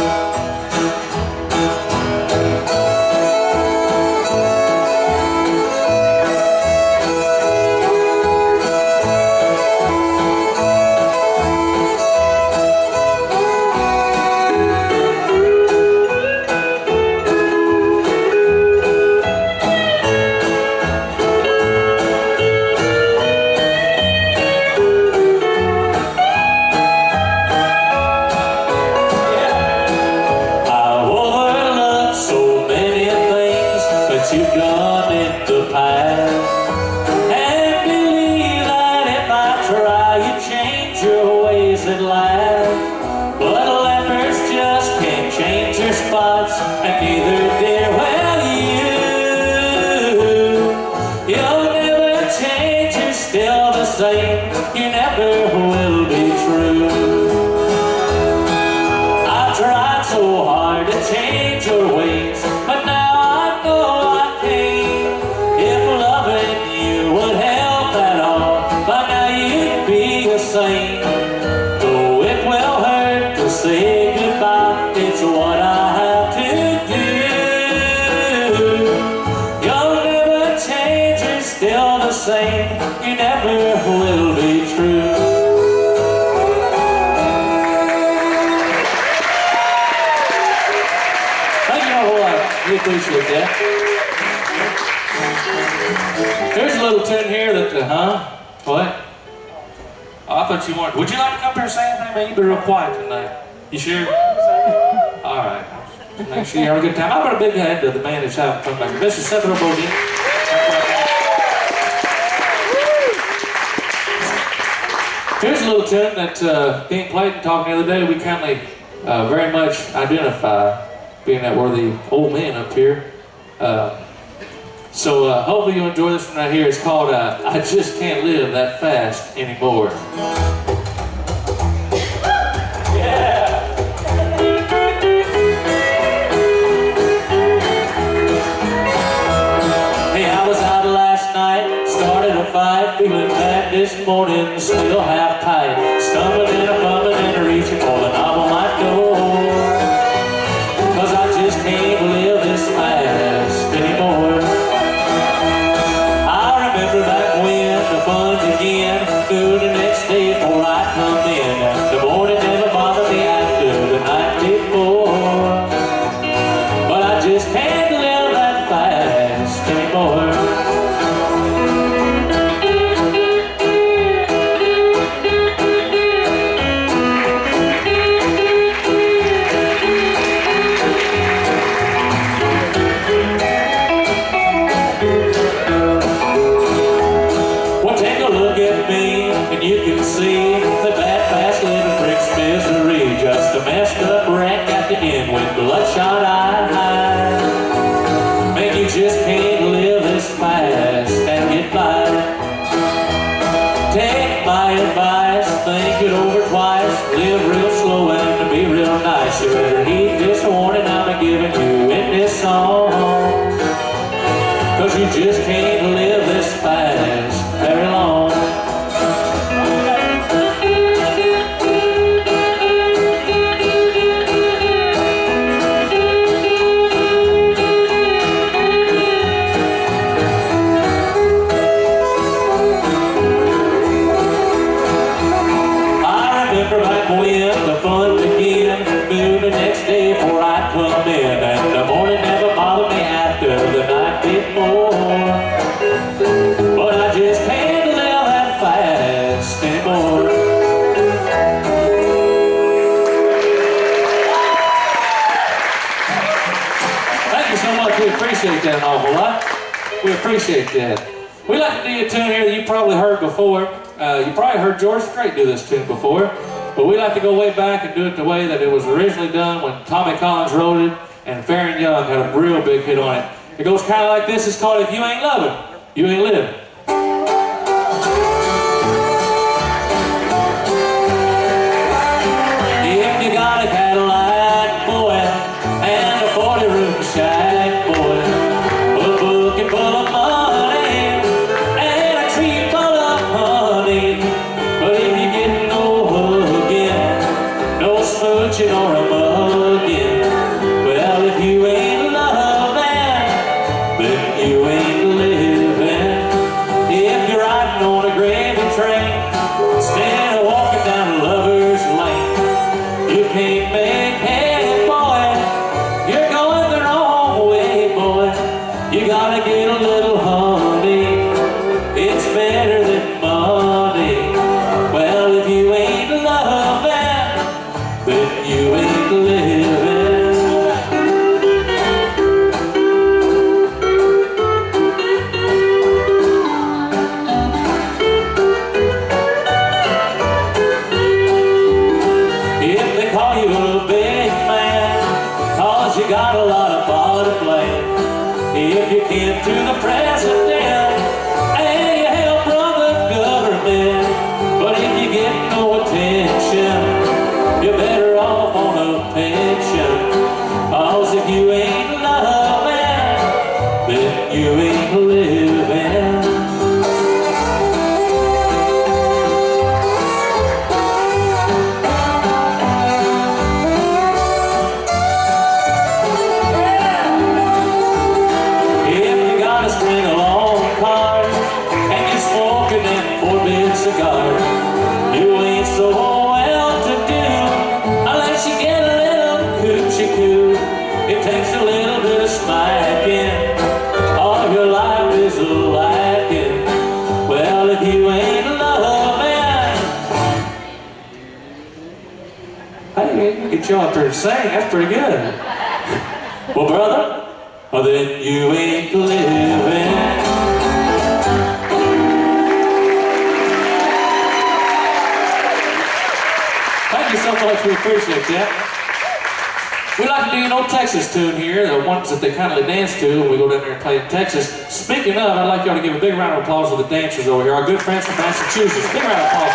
Appreciate that. There's a little tune here that, what? Oh, I thought you wanted, would you like to come here and say anything, man? You've been real quiet tonight. You sure? All right. Make sure you have a good time. How about a big hand to the band that's having fun back here? This is Sethro, Bodine. Here's a little tune that me and Clayton talked the other day. We kind of very much identify, being that we're the old men up here. So hopefully you'll enjoy this one right here. It's called I Just Can't Live That Fast Anymore. Yeah! Hey, I was out last night, started a fight, feeling bad this morning, still half tight, stumbling and bumping and reaching for the knob on my door. Can't live this fast anymore. I remember back when the fun began, knew the next day before I come in. The morning never bothered me after the night before. But I just can't live that fast anymore. You can see the bad fast living brings misery. Just a messed up wreck at the end with bloodshot eyes. Man, you just can't live this fast and get by. Take my advice, think it over twice, live real slow. appreciate that an awful lot. We appreciate that. We like to do a tune here that you probably heard before. You probably heard George Strait do this tune before, but we like to go way back and do it the way that it was originally done when Tommy Collins wrote it and Farron Young had a real big hit on it. It goes kind of like this. It's called If You Ain't Lovin', You Ain't Livin'. If you got a Cadillac, boy, and a 40-room shack, boy, a bucket full of money, and a tree full of honey, but if you get no hugging, no smooching or a mugging, well, if you ain't loving, then you ain't living. If you're riding on a gravy train, instead of walking down a lover's lane, you can't make head, boy. You're going the wrong way, boy. You gotta get a little honey. It's better than money. Well, if you ain't loving, then you ain't living. If they call you a big man, 'cause you got a lot of bottom land. If you came to the president and you help run the government, but if you get no attention, you're better off on a pension. 'Cause if you ain't loving, then you ain't living. If you got a string of long cars and you're smoking that forbidden cigar, you ain't so well to do unless you get a little coochie coo. It takes a little bit of smacking, all of your life is lacking. Well, if you ain't loving, hey, get you out there and sing. That's pretty good. Well, brother, then you ain't living. Thank you so much. We appreciate that. We like to do an old Texas tune here, the ones that they kind of dance to when we go down there and play in Texas. Speaking of, I'd like y'all to give a big round of applause to the dancers over here, our good friends from Massachusetts. Big round of applause.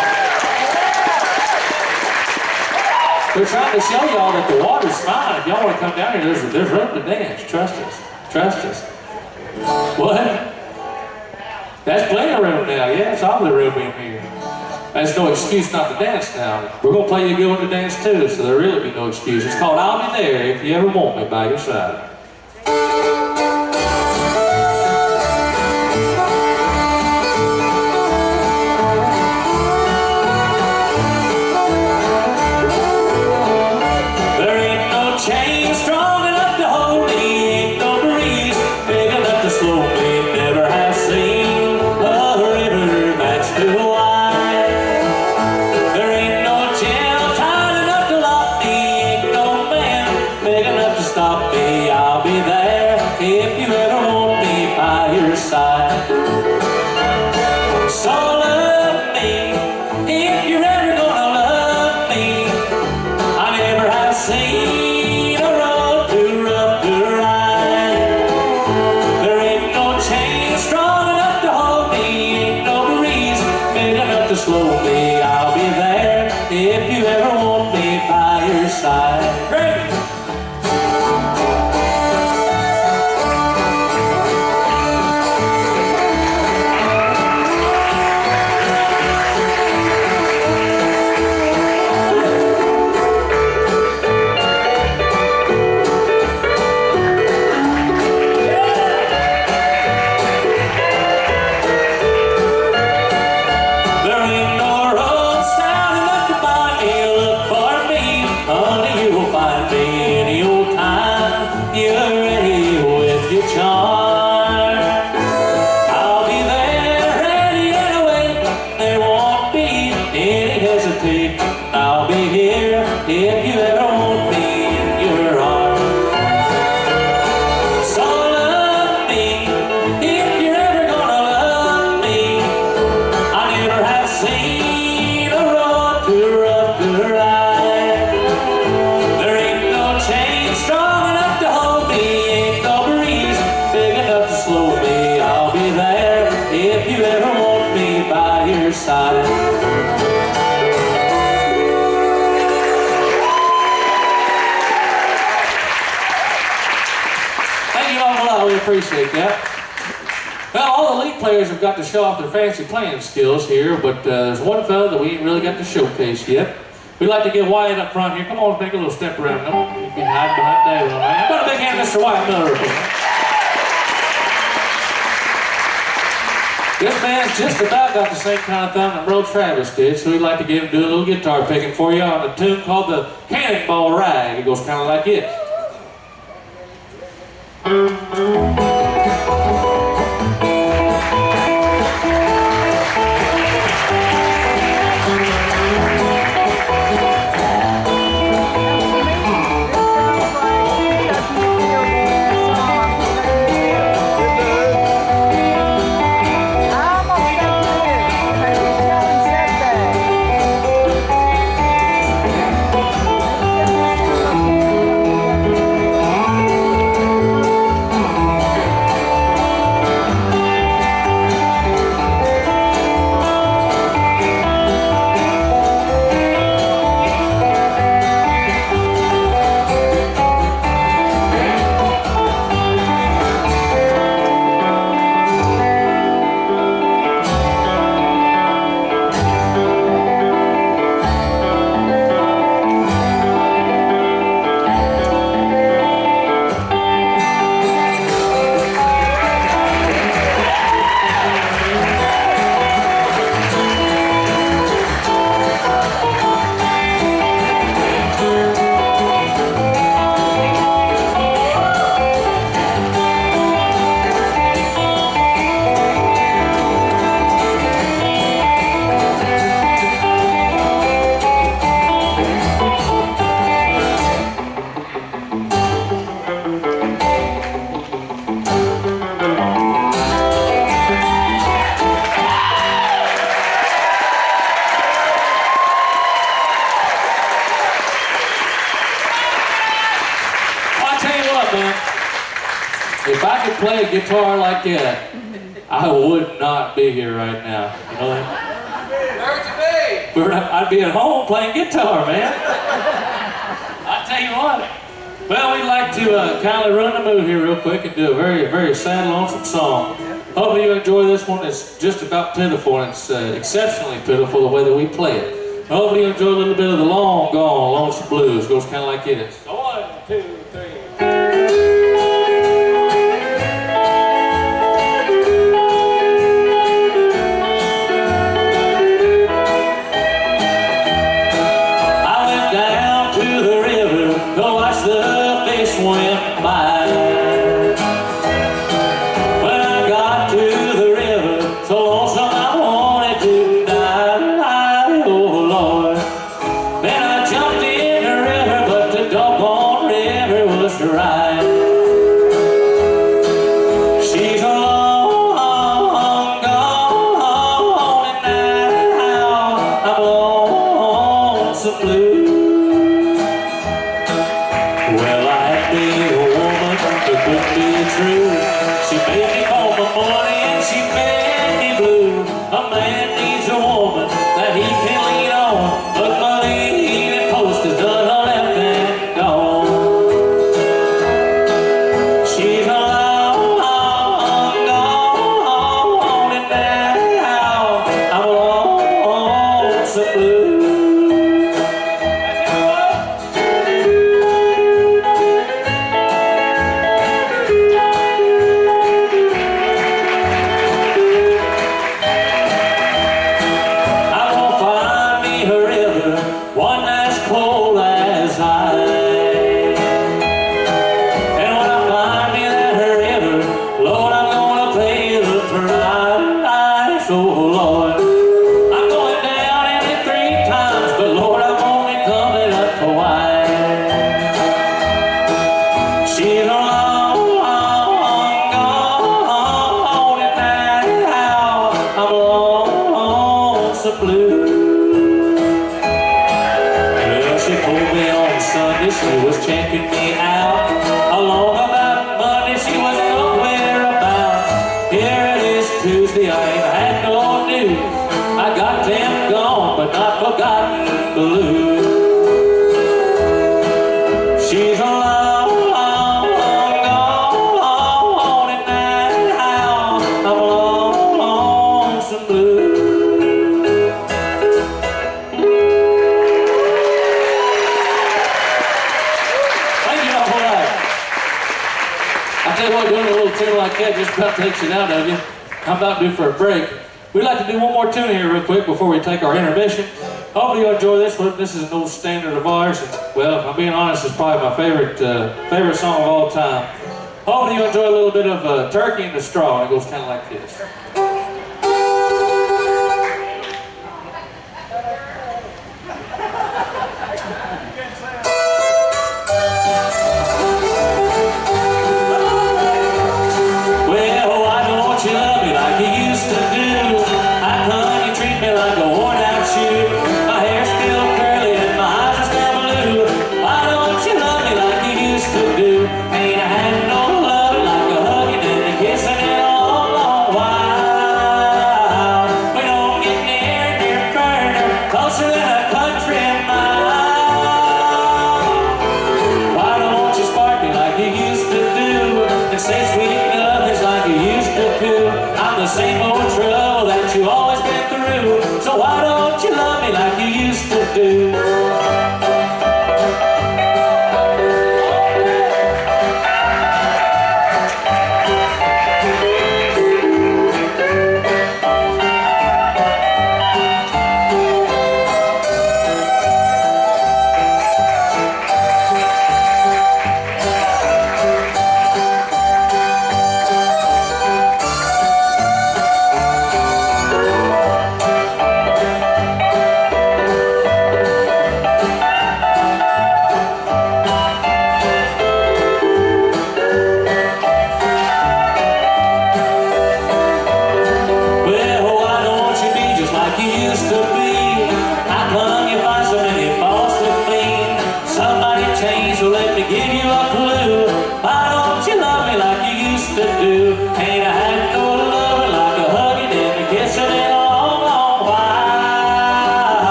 We're trying to show y'all that the water's fine. If y'all want to come down here, there's room to dance. Trust us. Trust us. What? That's plenty of room now. Yeah, it's all the room in here. That's no excuse not to dance now. We're going to play you a good one to dance too, so there'll really be no excuse. It's called I'll Be There If You Ever Want Me by Your Side. There ain't no chain strong enough to hold me, ain't no breeze big enough to slow me. Never have seen a river that's too wide. There ain't no jail tight enough to lock me, ain't no man big enough to stop me. I'll be there if you ever want me by your side. So love me if you're ever gonna love me. I never have seen a road too rough to ride. There ain't no chain strong enough to hold me, ain't no breeze big enough to slow me. I'll be there if you ever want me by your side. Great! There ain't no road sound enough to bind me. Look for me, honey, you will find me. your side. Thank you all a lot, we appreciate that. Well, all the lead players have got to show off their fancy playing skills here, but there's one fella that we ain't really got to showcase yet. We'd like to get Wyatt up front here. Come on, take a little step around. No, you can hide behind there, all right? Put a big hand, Mr. Wyatt Miller. This man's just about got the same kind of thumb that Bro Travis did, so we'd like to get him do a little guitar picking for you on a tune called the Cannonball Rag. It goes kind of like this. If I could play a guitar like that, I would not be here right now. You know that? Where would you be? I'd be at home playing guitar, man. I tell you what. Well, we'd like to kind of run the mood here real quick and do a very, very sad, lonesome song. Hopefully you enjoy this one. It's just about pitiful, and it's exceptionally pitiful the way that we play it. Hopefully you enjoy a little bit of the long gone lonesome blues. It goes kind of like this. 1, 2, 3. I got it just about takes it out of you. I'm about due for a break. We'd like to do one more tune here real quick before we take our intermission. Hopefully you'll enjoy this one. This is an old standard of ours. And, well, if I'm being honest, it's probably my favorite song of all time. Hopefully you'll enjoy a little bit of Turkey in the Straw, and it goes kind of like this.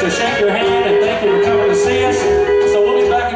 Shake your hand and thank you for coming to see us. So we'll be back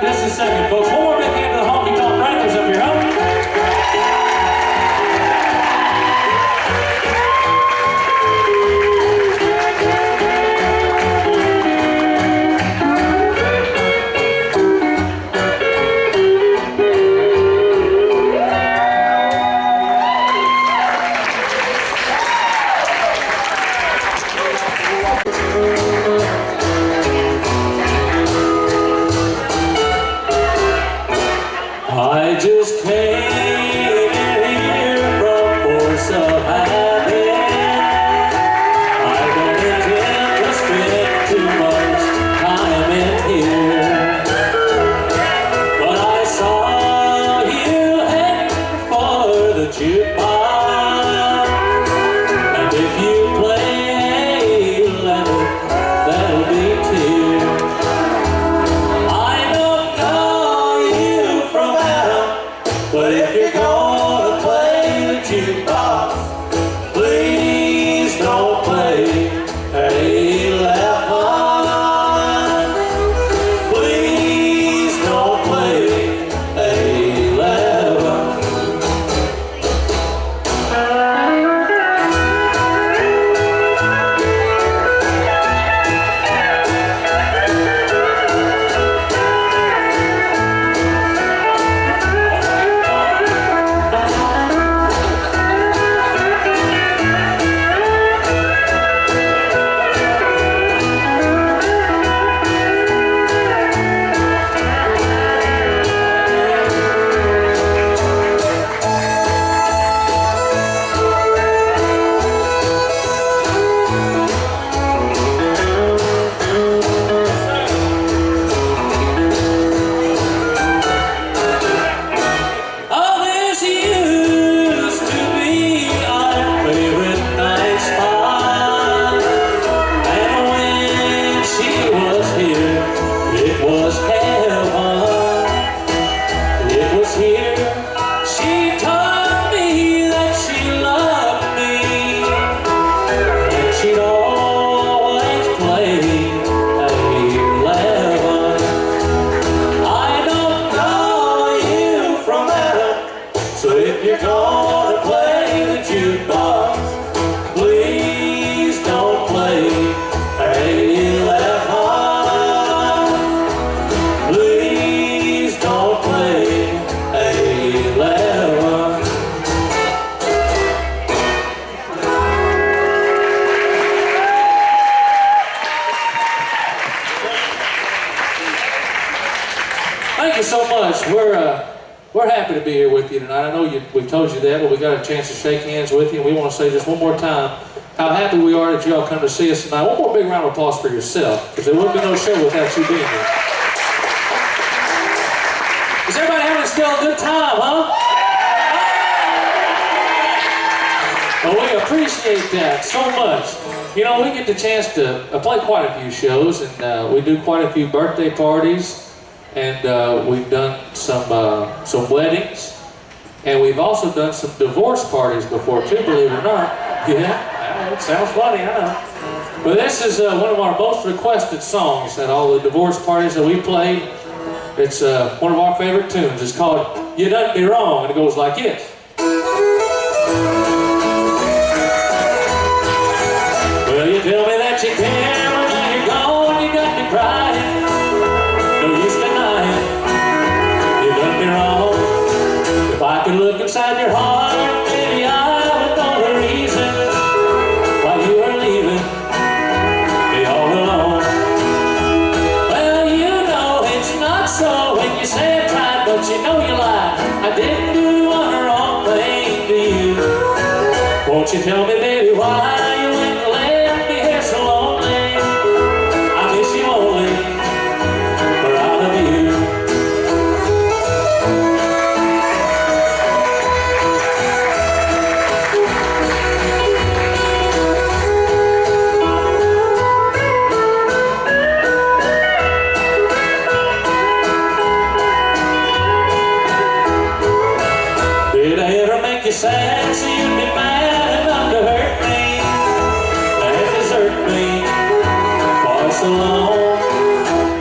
Thank you so much. We're happy to be here with you tonight. I know we told you that, but we got a chance to shake hands with you, and we want to say just one more time how happy we are that you all come to see us tonight. One more big round of applause for yourself, because there wouldn't be no show without you being here. Is everybody having still a good time, huh? Well, we appreciate that so much. You know, we get the chance to play quite a few shows, and we do quite a few birthday parties. And we've done some weddings, and we've also done some divorce parties before too, believe it or not. Yeah, it sounds funny, I know. But this is one of our most requested songs at all the divorce parties that we played. It's one of our favorite tunes. It's called "You Done Me Wrong," and it goes like this. Well, you tell me that you care, but now you're gone, you got me crying. No use denying, you done me wrong. If I could look inside your heart, maybe I would know the reason why you were leaving me all alone. Well, you know it's not so when you say it's right, but you know you lied. I didn't do one wrong thing to you. Won't you tell me, baby, why you went and left me here so lonely? I miss you only. Did I ever make you sad so you'd be mad enough to hurt me and desert me for so long?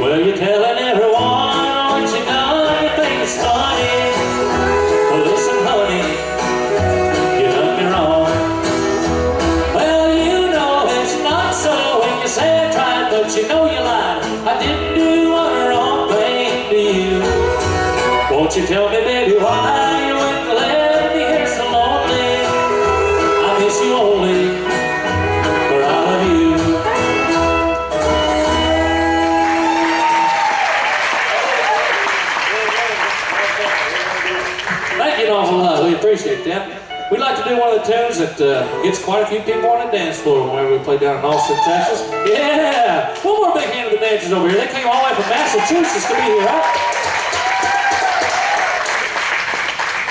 Well, you're telling everyone what you done, you think it's funny. Well, listen, honey, you done me wrong. Well, you know it's not so when you say it's right, but you know you lied. I didn't do one wrong thing to you. Won't you tell me, baby, why you went and left me here so lonely? I miss you only, for I love you. Thank you an awful lot. We appreciate that. We'd like to do one of the tunes that gets quite a few people on the dance floor whenever we play down in Austin, Texas. Yeah! One more big hand to the dancers over here. They came all the way from Massachusetts to be here, right?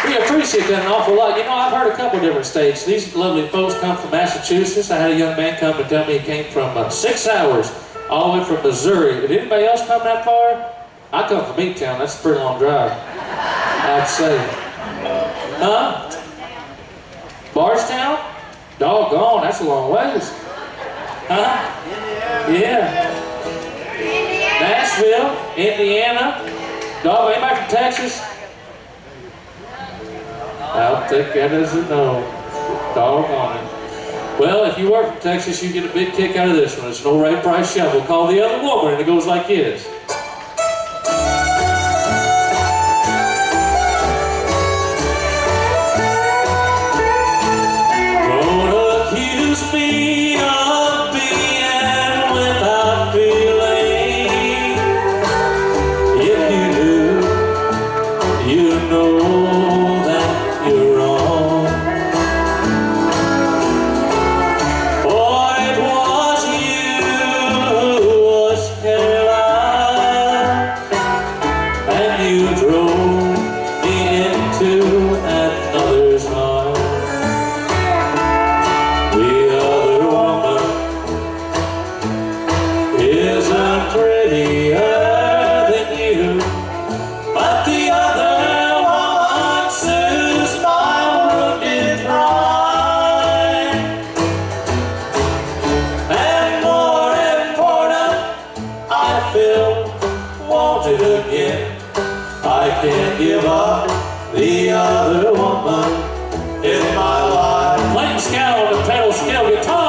We appreciate that an awful lot. You know, I've heard a couple different states. These lovely folks come from Massachusetts. I had a young man come and tell me he came from 6 hours all the way from Missouri. Did anybody else come that far? I come from E-Town. That's a pretty long drive, I'd say. Huh? Bardstown? Doggone, that's a long ways. Huh? Yeah. Nashville, Indiana. Dog, anybody from Texas? I'll take that as a no. Doggone it. Well, if you work from Texas, you get a big kick out of this one. It's an old Ray Price shuffle called The Other Woman, and it goes like this. Don't accuse me of being without feeling. If you do, you know that you're wrong. For it was you who was careless, and you drove me into another's heart. The other woman isn't prettier than you, but the other woman soothes my wounded pride. And more important, I feel wanted again. I can't give up the other woman in my life. Clayton Skala on the pedal steel guitar.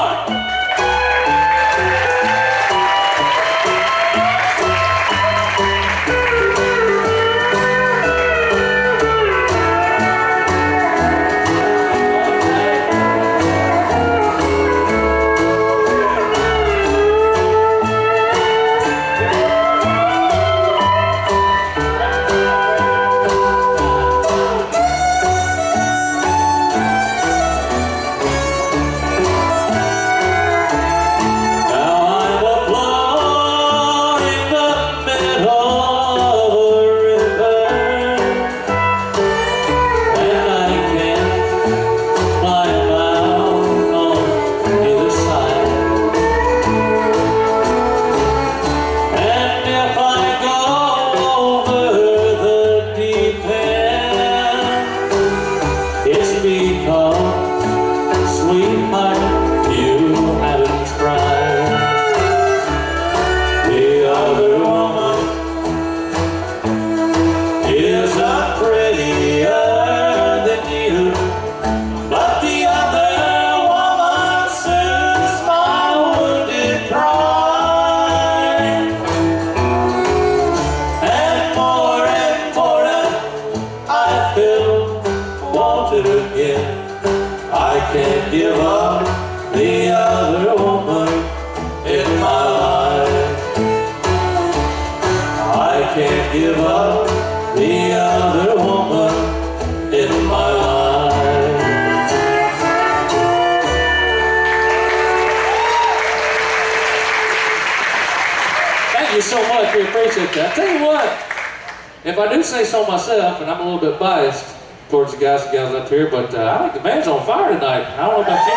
isn't prettier than you, but the other woman soothes my wounded pride. And more I feel wanted again. I can't give up the other woman in my life. I can't give up the other woman in my life. Thank you so much. We appreciate that. I tell you what, if I do say so myself, and I'm a little bit biased towards the guys and gals up here, but I think the band's on fire tonight. I don't know about you.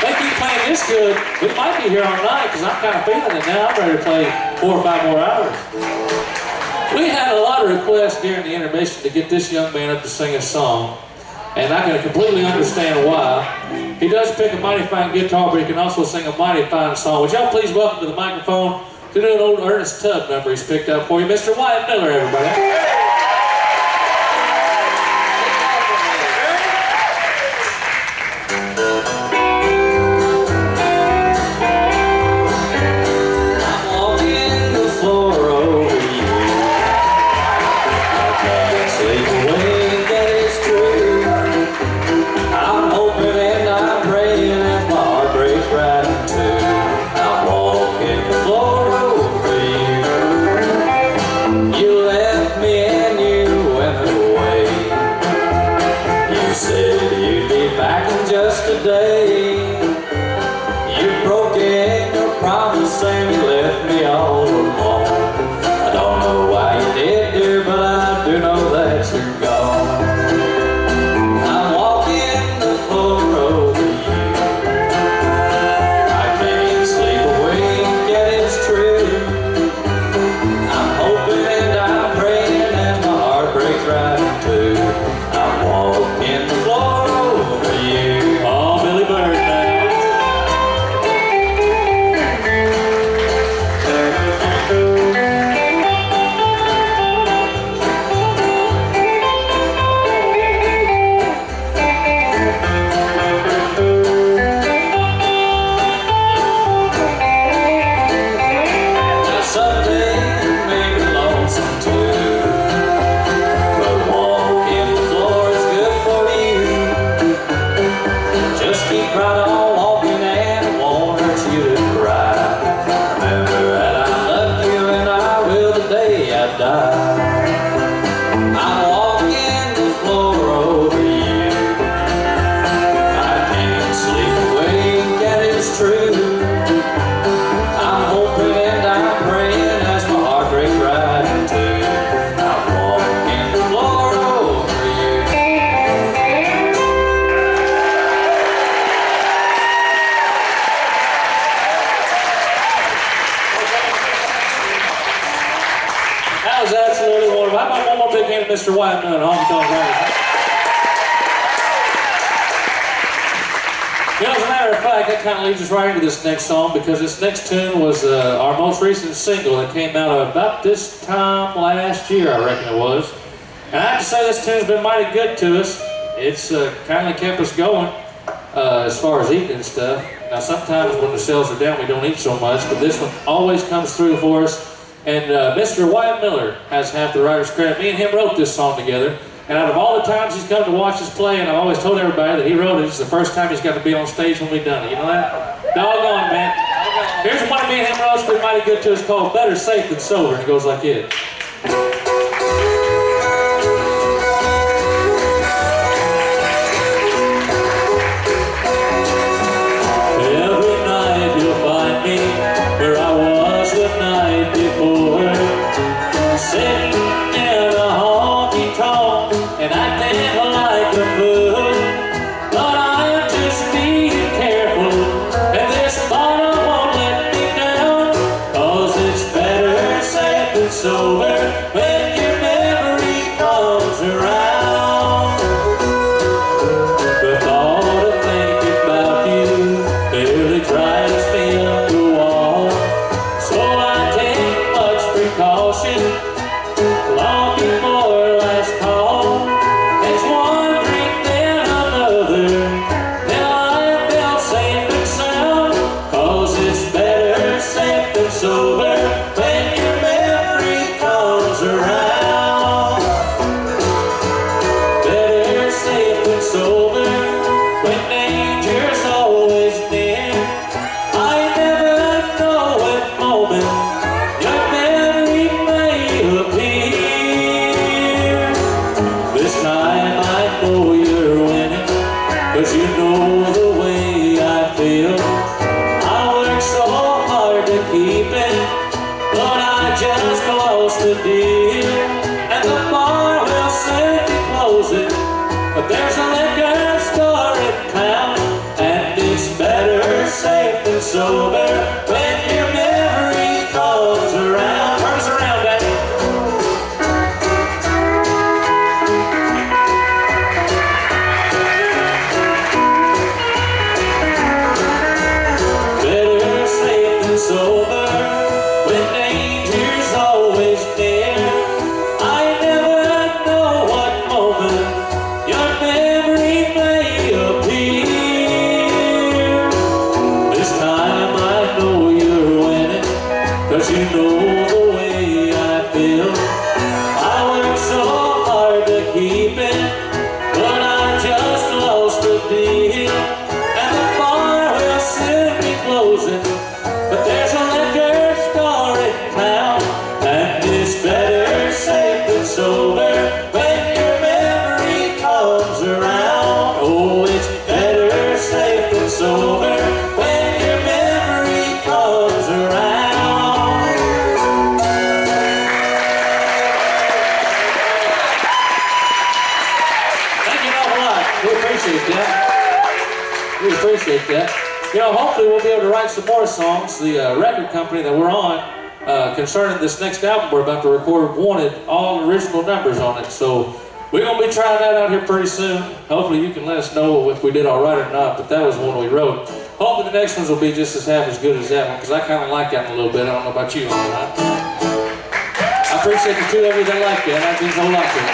They keep playing this good. We might be here all night because I'm kind of feeling it now. I'm ready to play 4 or 5 more hours. We had a lot of requests during the intermission to get this young man up to sing a song, and I can completely understand why. He does pick a mighty fine guitar, but he can also sing a mighty fine song. Would y'all please welcome to the microphone to do an old Ernest Tubb number he's picked up for you, Mr. Wyatt Miller, everybody. Mr. Wyatt and Honkytonk Wranglers. You know, as a matter of fact, that kind of leads us right into this next song, because this next tune was our most recent single that came out about this time last year, I reckon it was. And I have to say, this tune's been mighty good to us. It's kind of kept us going as far as eating and stuff. Now, sometimes when the sales are down, we don't eat so much, but this one always comes through for us. And Mr. Wyatt Miller has half the writer's credit. Me and him wrote this song together. And out of all the times he's come to watch us play, and I've always told everybody that he wrote it, this is the first time he's got to be on stage when we've done it. You know that? Doggone, man. Here's one me and him wrote that's been mighty good to us, called Better Safe Than Sober. And it goes like this. Every night you'll find me where I was the night before, sitting in a honky-tonk and acting like a fool. But I am just being careful, and this bottle won't let me down, 'cause it's better safe than sober when your memory comes around. The thought of thinking about you barely drives me up the wall, so I take much precaution just lost a deal, and the bar will soon be closing. But there's a liquor store in town, and it's better safe than sober when your memory comes around. Turn us around, Daddy. Better safe than sober when danger's always near. I never know what moment your memory may appear. This time I know you're winning, 'cause you know the way I feel. I worked so hard to keep it, but I just lost a deal, and the bar will soon be closing. But there's a liquor store in town, and it's better safe than sober when your memory comes around. Oh, it's better safe than sober when your memory comes around. Thank you an awful lot. We appreciate that. We appreciate that. You know, hopefully we'll be able to write some more songs. The record company that we're on, concerning this next album we're about to record, wanted all original numbers on it. So we're going to be trying that out here pretty soon. Hopefully you can let us know if we did all right or not, but that was one we wrote. Hopefully the next ones will be just as half as good as that one, because I kind of like that one a little bit. I don't know about you, or not. I appreciate the two of you that like that. That means a lot to me.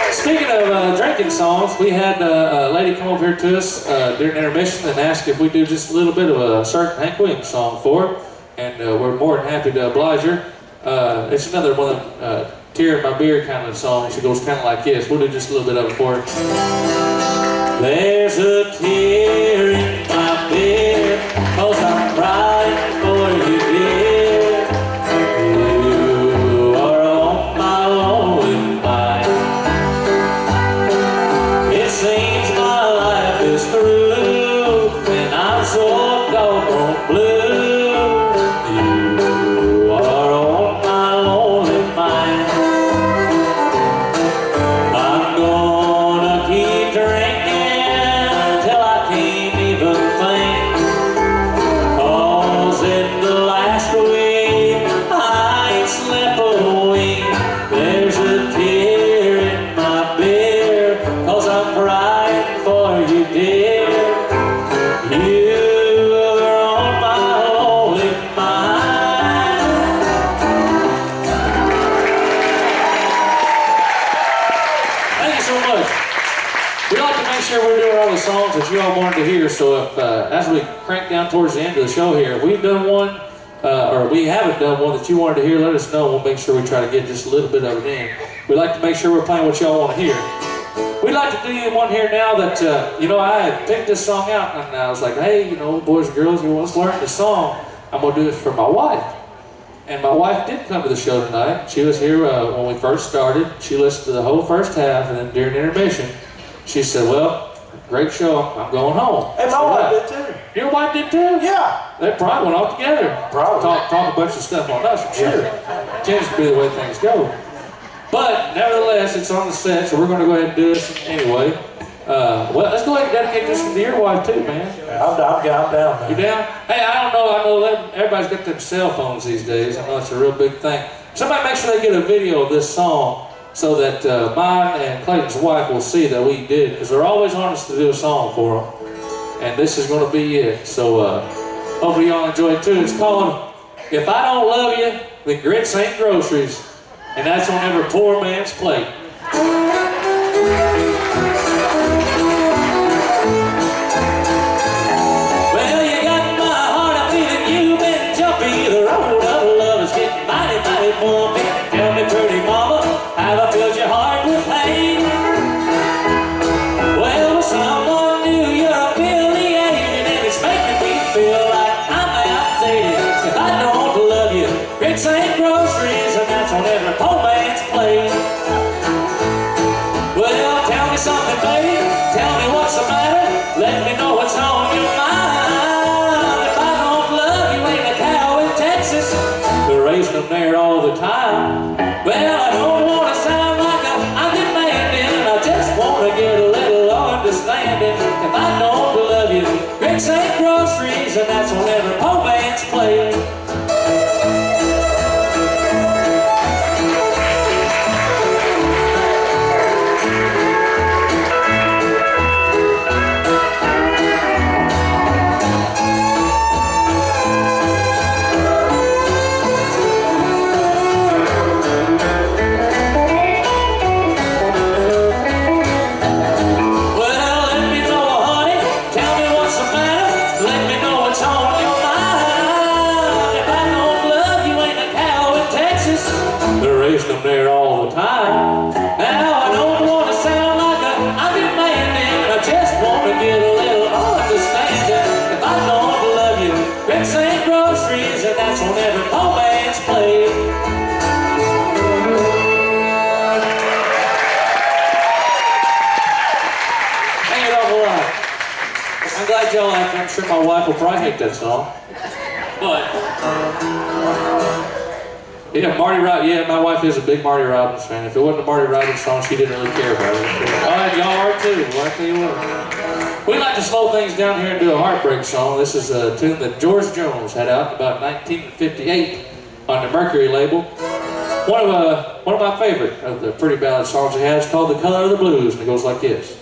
Speaking of drinking songs, we had a lady come over here to us during intermission and ask if we do just a little bit of a certain Hank Williams song for her, and we're more than happy to oblige her. It's another one of them tear in my beer kind of songs. It goes kind of like this. We'll do just a little bit of it for her. There's a tear in my beer, 'cause I'm crying for you, dear. You are on my lonely mind. It seems my life is through, and I'm so doggone blue. You are on my lonely mind. I'm gonna keep drinking till I can't even think. 'Cause in the last week I ain't slept a wink. There's a tear in my beer, 'cause I'm crying for you, dear. You're on my lonely mind. Thank you so much. We like to make sure we're doing all the songs that you all wanted to hear, so if, as we crank down towards the end of the show here, if we've done one, or we haven't done one that you wanted to hear, let us know. We'll make sure we try to get just a little bit of it in. We like to make sure we're playing what y'all want to hear. We'd like to do you one here now that, you know, I had picked this song out, and I was like, hey, you know, boys and girls, let's learn this song. I'm going to do it for my wife. And my wife did come to the show tonight. She was here when we first started. She listened to the whole first half, and then during intermission, she said, well, great show, I'm going home. Hey, my wife did too. Your wife did too? Yeah. They probably went all together. Probably. Talk a bunch of stuff on us, I'm sure. Tends to be the way things go. But nevertheless, it's on the set, so we're going to go ahead and do this anyway. Well, let's go ahead and dedicate this one to your wife too, man. I'm down, man. You down? Hey, I know everybody's got them cell phones these days. I know it's a real big thing. Somebody make sure they get a video of this song so that mine and Clayton's wife will see that we did, because they're always on us to do a song for them. And this is going to be it. So hopefully y'all enjoy it too. It's called If I Don't Love You, Then Grits Ain't Groceries. And that's on every poor man's plate. Well, you got my heart, I'm feeling you've been jumpy. The road of love is getting mighty, mighty bumpy. Tell me, pretty mama, have I filled your heart with pain? Well, someone new you're affiliated, and it's making me feel like I'm outdated. If I don't love you, grits ain't groceries, and that's on every poor man's plate. Well, tell me something, baby. Tell me what's the matter. Let me know what's on your mind. If I don't love you, ain't a cow in Texas. them there all the time. Well, I don't want to sound like I'm demanding, I just want to get a little understanding. If I don't love you, drinks ain't groceries, and that's on every poor man's plate. Them there all the time. Now I don't want to sound like I'm demanding, I just want to get a little understanding. If I don't love you, drinks ain't groceries, and that's on every poor man's plate. Hang it off a lot. I'm glad y'all like it. I'm sure my wife will probably hate that song. But yeah, Marty Robbins. Yeah, my wife is a big Marty Robbins fan. If it wasn't a Marty Robbins song, she didn't really care about it. All right, y'all are too. Well, I tell you what. We like to slow things down here and do a heartbreak song. This is a tune that George Jones had out about 1958 on the Mercury label. One of my favorite of the pretty ballad songs he has, called "The Color of the Blues," and it goes like this.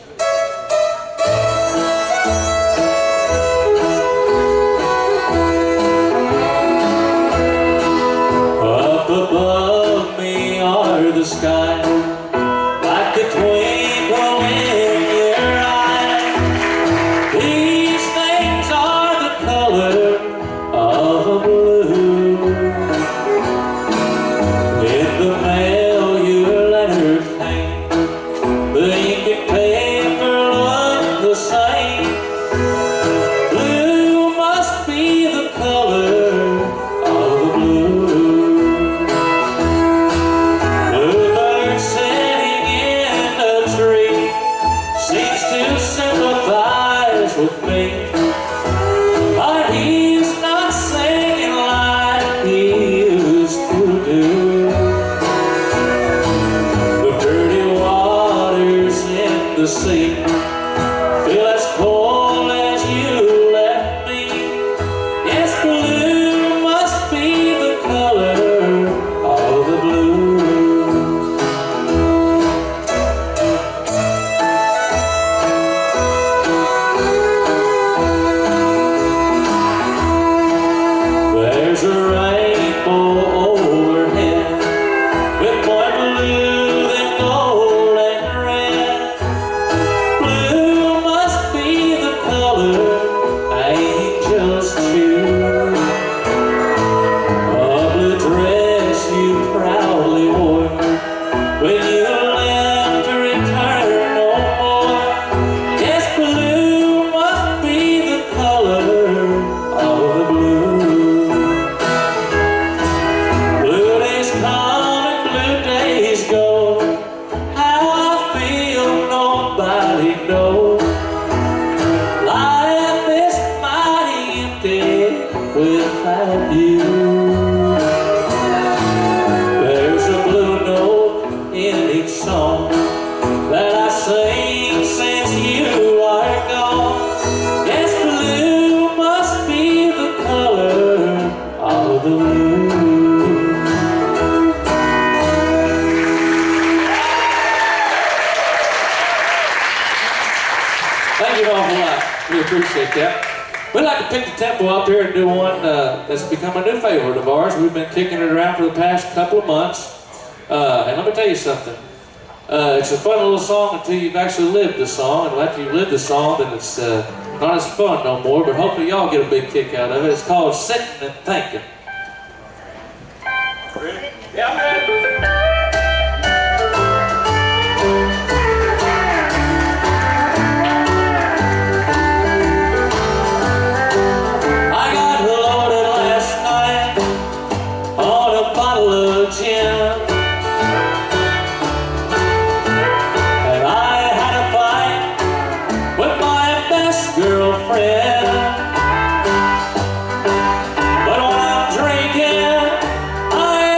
Above me are the skies, like the twinkle in your eye. These things are the color of a blue. In the mail your letter came, the ink and paper look the same. Blue must be the color of a blue. With me, but he's not singing like he used to do. The dirty waters in the sea feel as cold as you left me. Yes, blue must be the color of the blue. There's a rainbow overhead with more blue than gold and red. Blue must be the color angels choose. A blue dress you proudly wore when you left to return no more. Yes, blue must be the color of the blue. Without you, there's a blue note in each song that I sing since you are gone. Yes, blue must be the color of the blue. Thank you all a lot. We appreciate that. We'd like to pick the tempo up here and do one that's become a new favorite of ours. We've been kicking it around for the past couple of months. And let me tell you something. It's a fun little song until you've actually lived the song. And after you've lived the song, then it's not as fun no more. But hopefully y'all get a big kick out of it. It's called Sittin and Thinkin. Ready? Yeah, I'm ready. Girlfriend, but when I'm drinking, I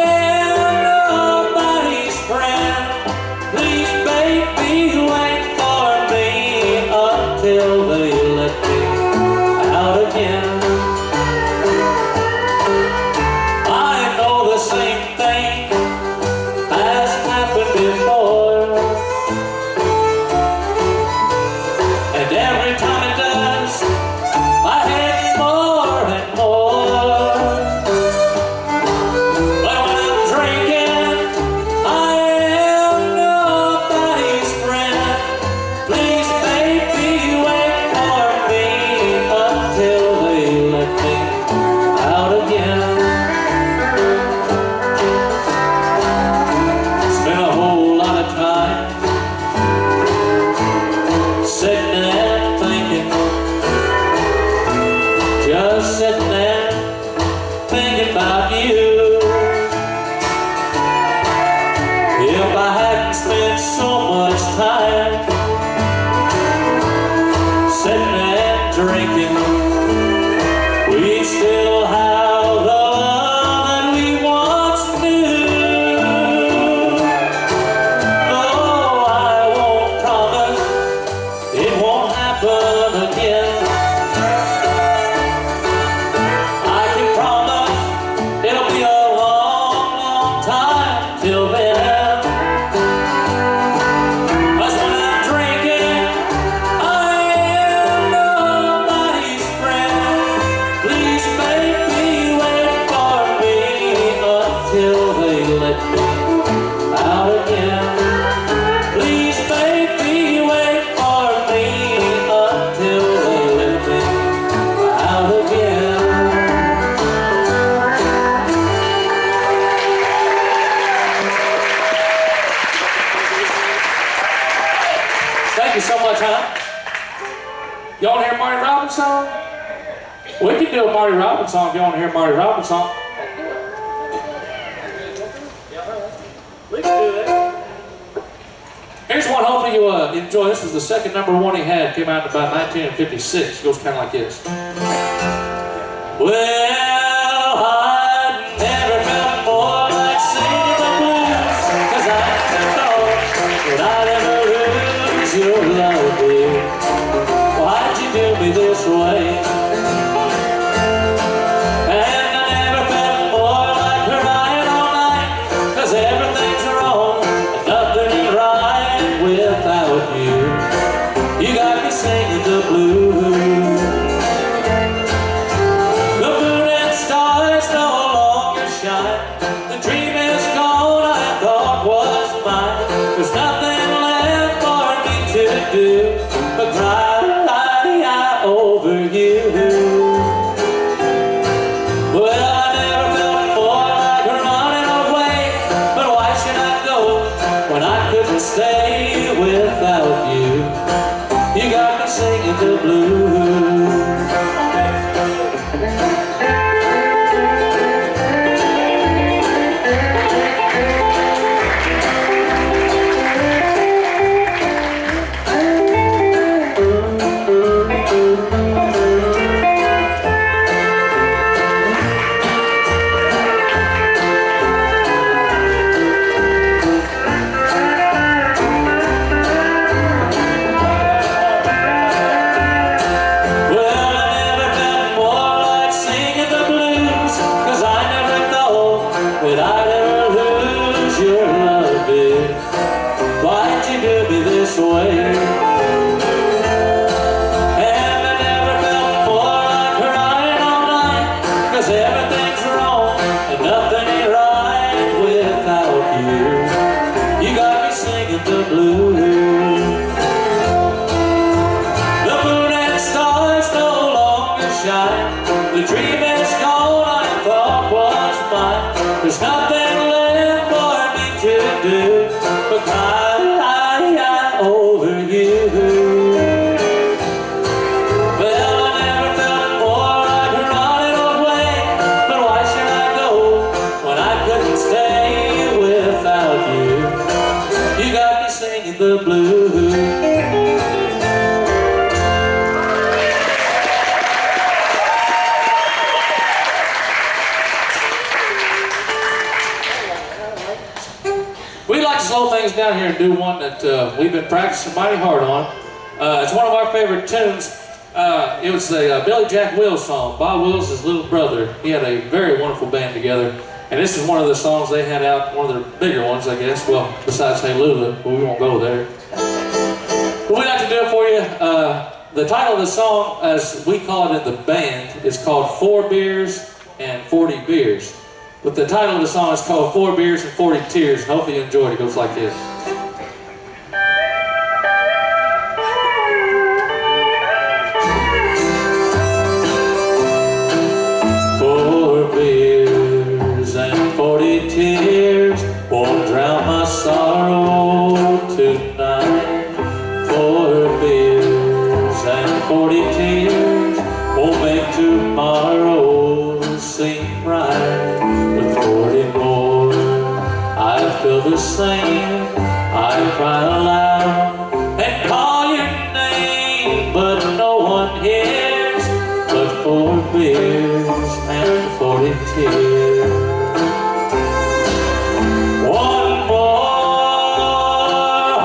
until they let me out again. Please make me wait for me until they let me out again. Thank you so much, huh? Y'all want to hear a Marty Robbins song? We can do a Marty Robbins song if you want to hear a Marty Robbins song. We can do that. Here's one, hopefully you enjoy. This is the second #1 he had. Came out in about 1956. Goes kind of like this. Well, I never felt more like singing the blues, 'cause I never thought that I'd ever lose your love, dear. Why'd you do me this way? And I never felt more like crying all night, 'cause everything's wrong and nothing is right without you. You got me singing the blues. The moon and stars no longer shine. The dream is gone I thought was mine. There's nothing left for me to do but cry over you. Well, I never felt more like running away, but why should I go when I couldn't stay without you? You got me singing the blues. There's nothing left for me to do but cry over you. Well, I never felt more like running away, but why should I go when I couldn't stay without you? You got me singing the blues. Slow things down here and do one that we've been practicing mighty hard on. It's one of our favorite tunes. It was a Billy Jack Wills song. Bob Wills' his little brother. He had a very wonderful band together. And this is one of the songs they had out, one of their bigger ones, I guess. Well, besides Hey Lula, but we won't go there. But we'd like to do it for you. The title of the song, as we call it in the band, is called 4 Beers and 40 Beers. But the title of the song is called 4 Beers and 40 Tears, and hopefully you enjoy it. It goes like this. 4 beers and 40 tears won't drown my sorrow tonight. 4 beers and 40 tears won't make tomorrow seem right. Feel the same, I cry aloud and call your name, but no one hears but 4 beers and 40 tears. One more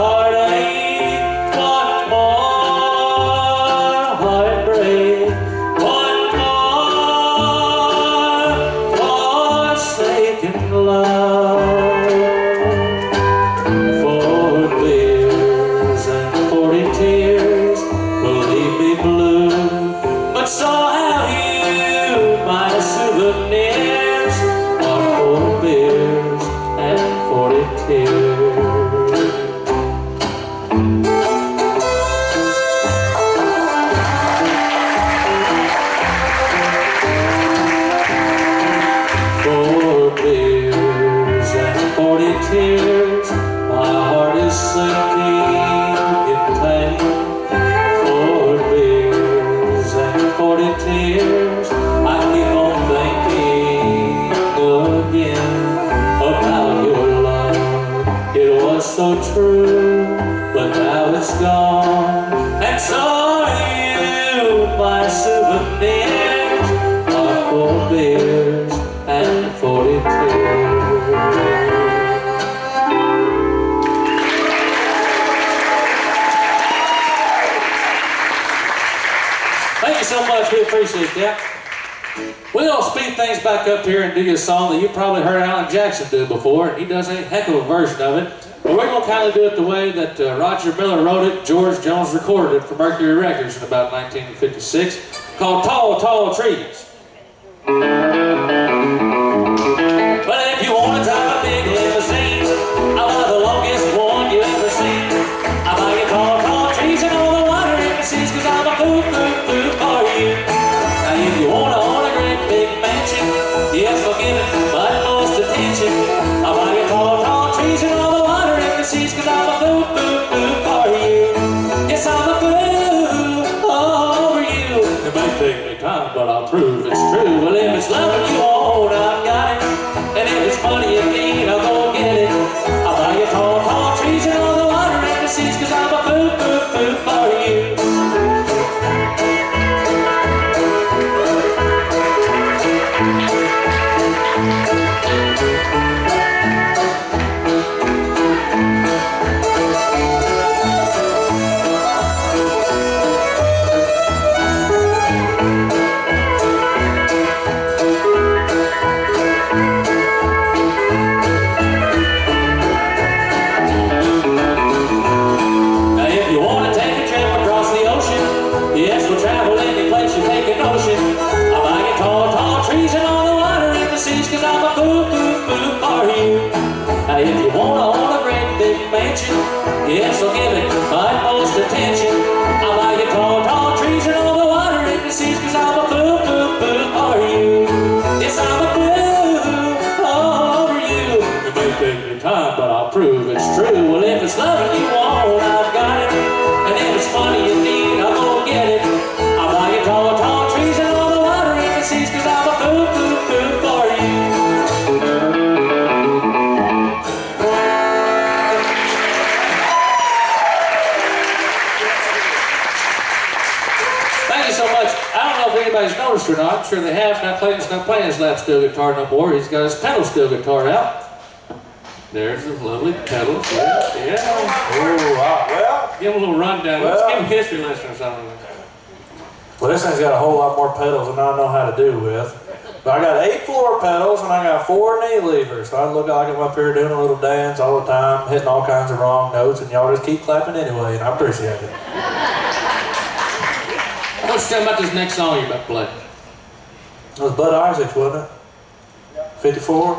heartache, one more heartbreak, one more forsaken love. So have you, my souvenirs, are 4 beers. so true, but now it's gone. And so are you, my souvenirs of 4 beers and 40 tears. Thank you so much, we appreciate that. We're going to speed things back up here and do you a song that you probably heard Alan Jackson do before, and he does a heck of a version of it. But we're going to kind of do it the way that Roger Miller wrote it, George Jones recorded it for Mercury Records in about 1956, called Tall, Tall Trees. Well, if you want to drive a big limousine, I'll buy the longest one you ever seen. I'll buy you tall, tall trees and all the water in the seas, cause I'm a fool for you. Now if you want to own a great big mansion, yes, forgive it, but most attention. I'll buy you tall, tall trees and all the water in the seas, cause I'm a fool for you. Yes, I'm a fool over you. It may take me time, but I'll prove it's true. Well, if it's loving you want, I've got it. And if it's money you need, I'll go get it. I'll buy you tall, tall trees and all the water in the seas, cause I'm a fool for you. Yes, I'll give it utmost attention. I'll buy you tall, tall trees and all the water in the seas, cause I'm a fool for you. Yes, I'm a fool over you. It may take me time, but I'll prove it's true. Well, if it's loving you want, I've got it. And if it's money you need, I'll go get it. I'll buy you tall, tall trees and all the water in the seas, cause I'm a fool for you. Anybody's noticed or not, I'm sure they have. Now Clayton's not playing his lap steel guitar no more. He's got his pedal steel guitar out. There's his lovely pedals. Yeah. Oh, wow. Well, give him a little rundown. Let's give him a history lesson or something. Well, this thing's got a whole lot more pedals than I know how to do with. But I got 8 floor pedals and I got 4 knee levers. So I look like I'm up here doing a little dance all the time, hitting all kinds of wrong notes, and y'all just keep clapping anyway, and I appreciate it. What's you tell about this next song you're about to play? It was Bud Isaacs, wasn't it? 54?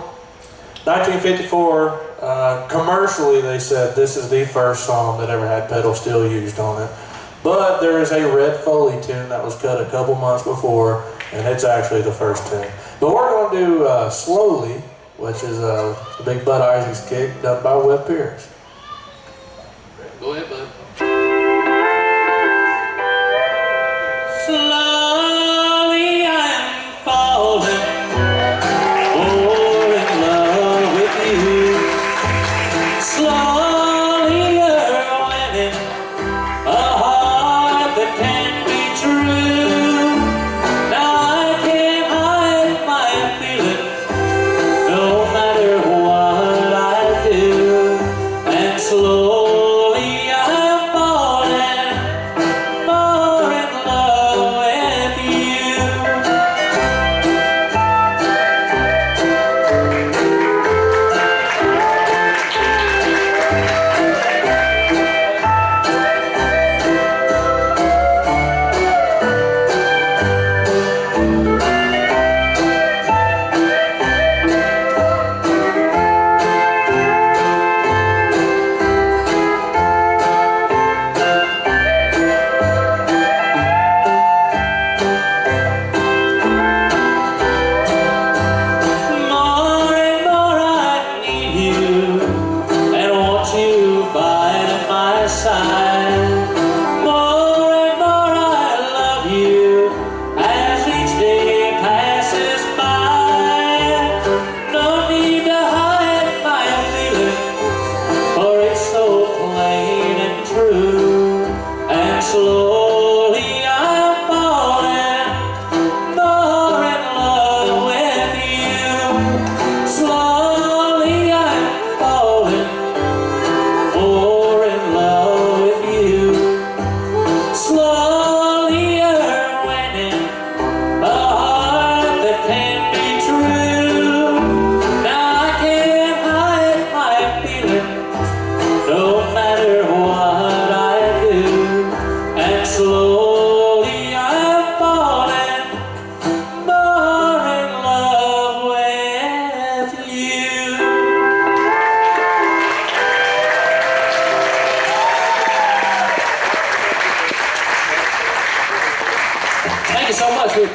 1954, commercially they said this is the first song that ever had pedal steel used on it. But there is a Red Foley tune that was cut a couple months before, and it's actually the first tune. But we're going to do Slowly, which is the big Bud Isaacs kick done by Webb Pierce. Go ahead, bud. Slowly I'm falling, more in love with you. Slowly you're winning a heart that can't be true. Now I can't hide my feeling, no matter what I do. And slowly I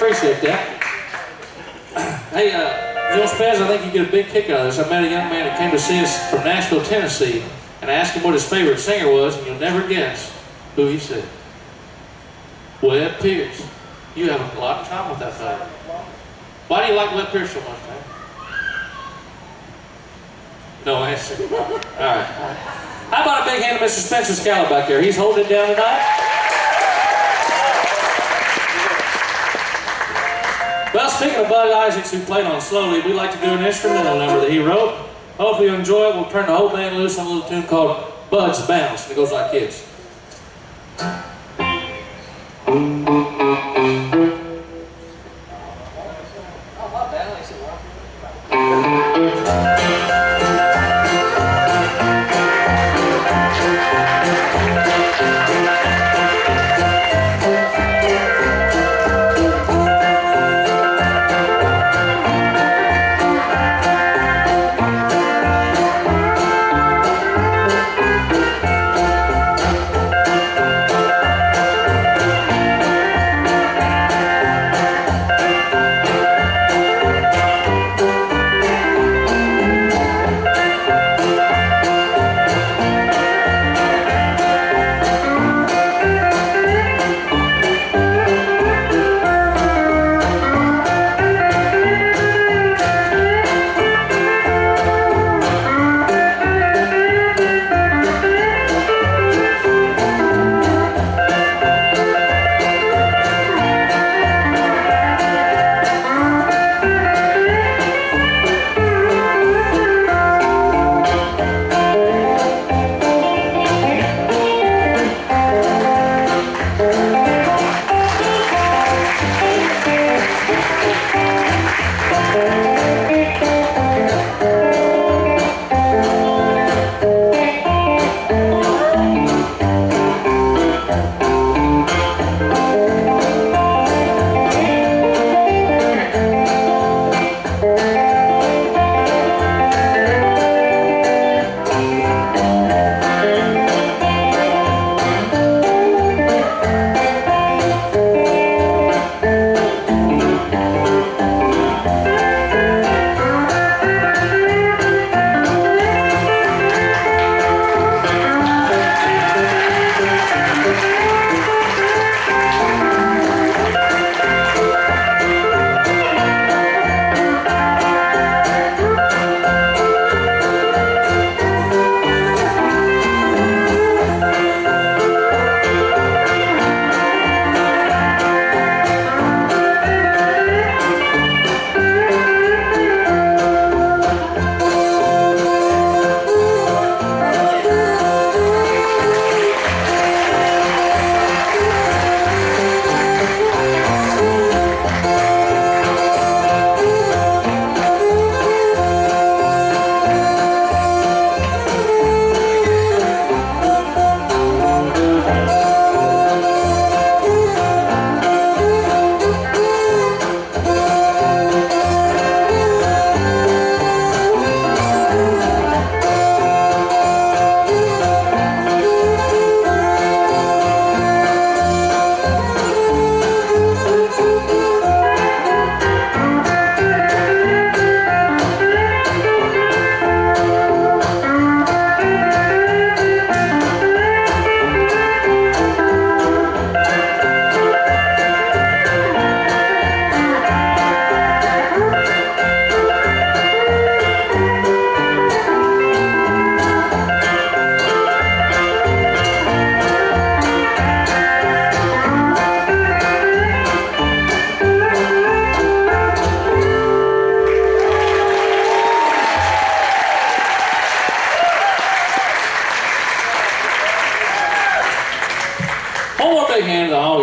appreciate that. Hey, Joe Spaz, I think you get a big kick out of this. I met a young man that came to see us from Nashville, Tennessee, and I asked him what his favorite singer was, and you'll never guess who he said. Webb Pierce. You have a lot in common with that fellow. Why do you like Webb Pierce so much, man? No answer. All right. How about a big hand to Mr. Spencer Skala back there? He's holding it down tonight. Well, speaking of Bud Isaacs, who played on Slowly, we'd like to do an instrumental number that he wrote. Hopefully you enjoy it. We'll turn the whole band loose on a little tune called Bud's Bounce. And it goes like this.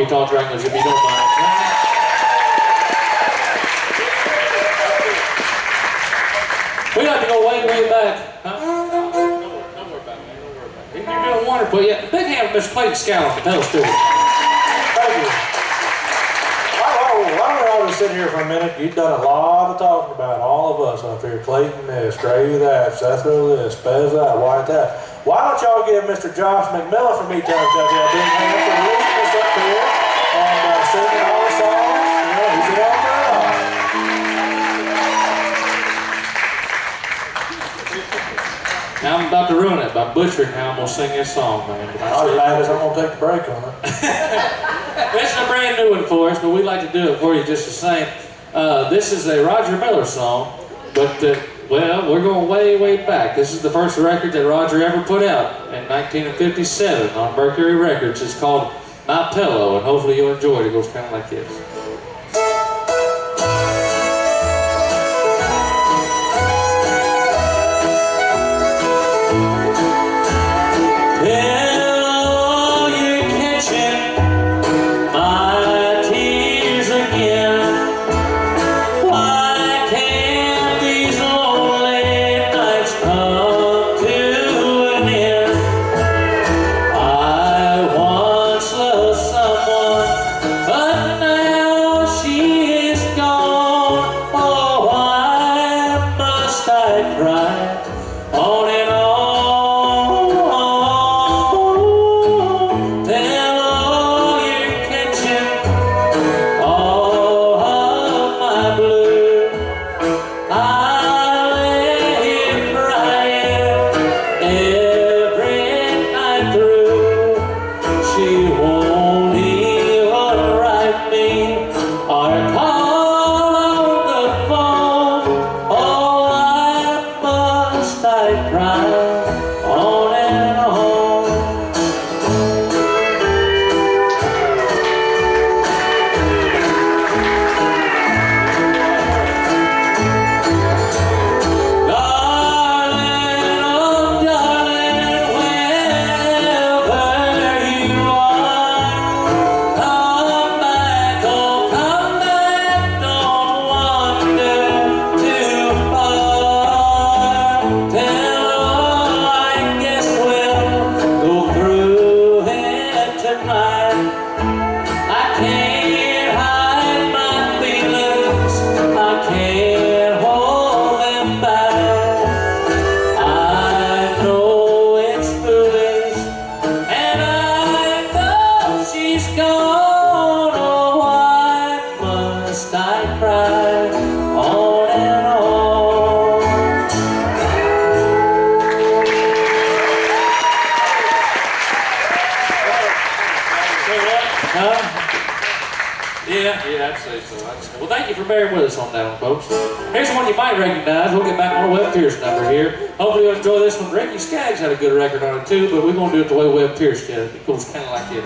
Honkytonk Wranglers, if you don't mind. We like to go way, way back. Huh? Don't worry about it, man. Don't worry about it. You're doing wonderful. Yeah, big hand for Mr. Clayton Skala on the pedal steward. Thank you. Why don't we all just sit here for a minute? You've done a lot of talking about all of us up here. Clayton this, Gravy that, Sethro this, Spaz that, Wyatt that. Why don't y'all give Mr. Josh McMillen from each other a big hand for leading us up here and singing all the songs? You know, he's Now I'm about to ruin it by butchering how I'm going to sing this song, man. Not as bad as I'm going to take the break on it. This is a brand new one for us, but we'd like to do it for you just the same. This is a Roger Miller song, but well, we're going way, way back. This is the first record that Roger ever put out in 1957 on Mercury Records. It's called My Pillow, and hopefully you'll enjoy it. It goes kind of like this. Well, thank you for bearing with us on that one, folks. Here's one you might recognize. We'll get back on Webb Pierce number here. Hopefully you'll enjoy this one. Ricky Skaggs had a good record on it too, but we're going to do it the way Webb Pierce did it. It goes kind of like this.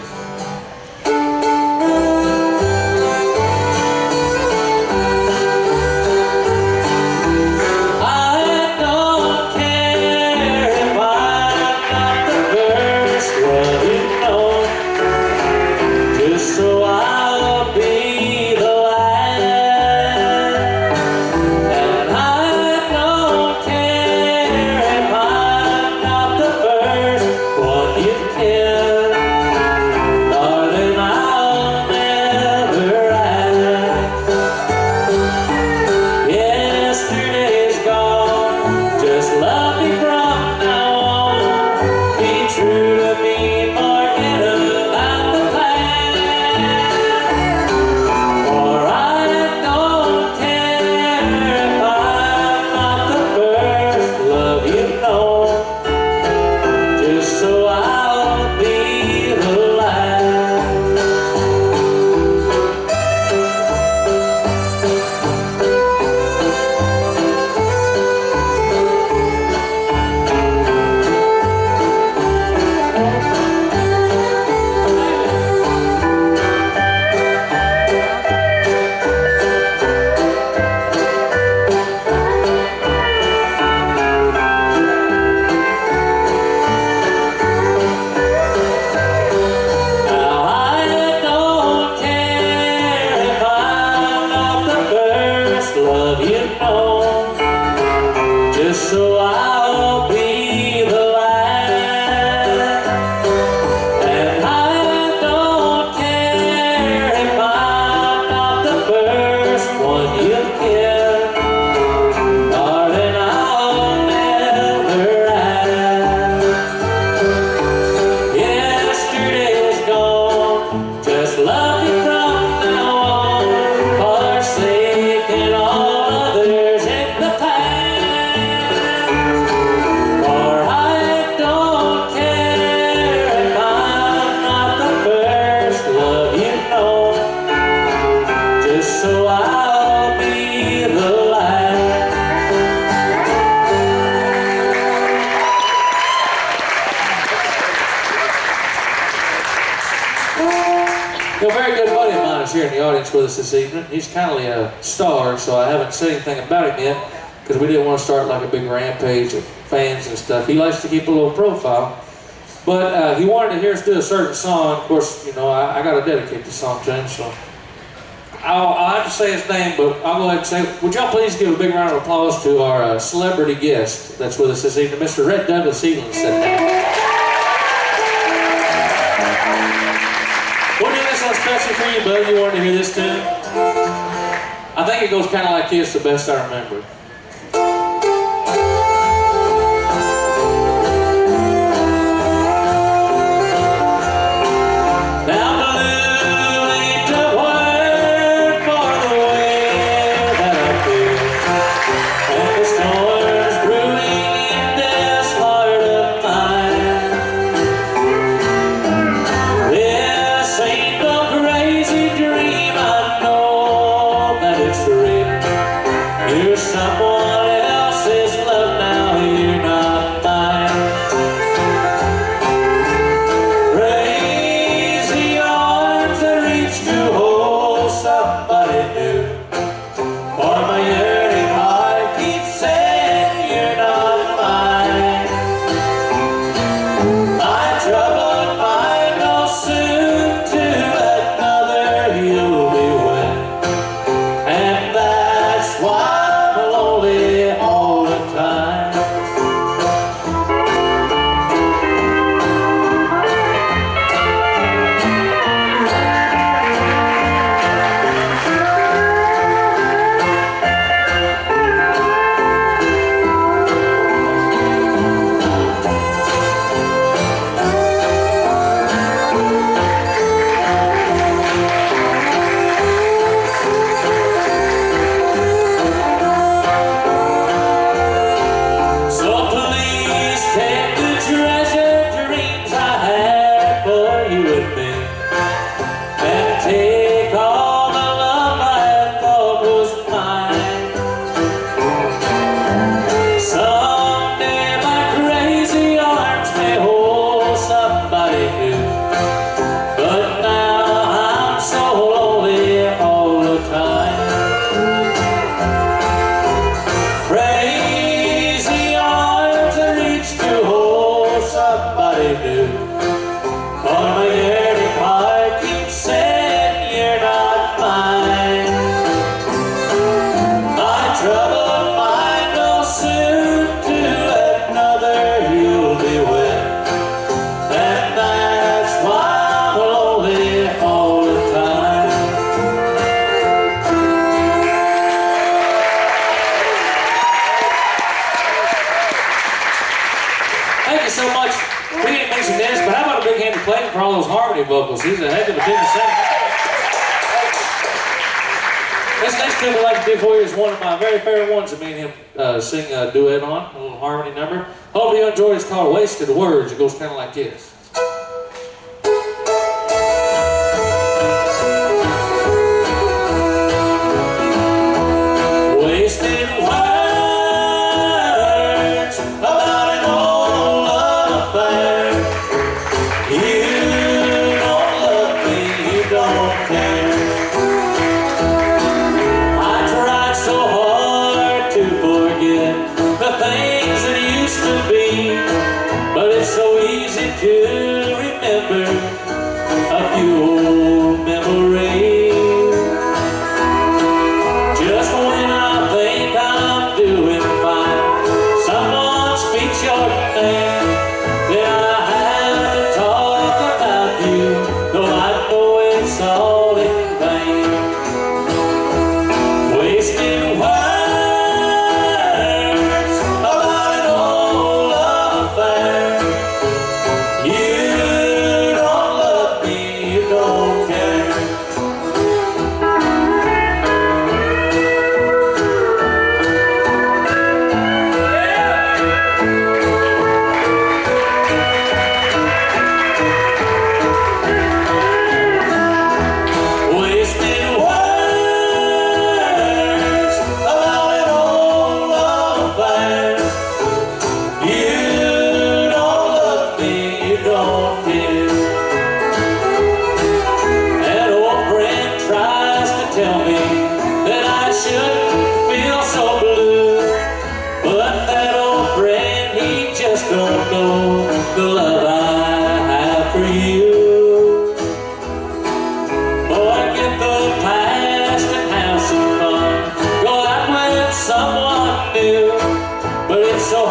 A very good buddy of mine is here in the audience with us this evening. He's kind of a star, so I haven't said anything about him yet because we didn't want to start like a big rampage of fans and stuff. He likes to keep a little profile. But he wanted to hear us do a certain song. Of course, you know, I got to dedicate this song to him, so I'll have to say his name, but I'll go ahead and say, would y'all please give a big round of applause to our celebrity guest that's with us this evening, Mr. Red Douglas Evelyn Sittin Out. We're doing this one special for you, bud. You wanted to hear this tune? I think it goes kind of like this, the best I remember. Clayton for all those harmony vocals. He's a heck of a tenor singer. This next tune I'd like to do for you is one of my very favorite ones that me and him sing a duet on, a little harmony number. Hope you enjoy it. It's called Wasted Words. It goes kind of like this. Wasted words about an old love affair. You don't love me, you don't care. I tried so hard to forget the things that used to be, but it's so easy to remember a few old memories. Just when I think I'm doing fine, someone speaks your name, then I have to talk about you, though I know it's all in vain. Wasted words about an old love affair. You don't love me, you don't care.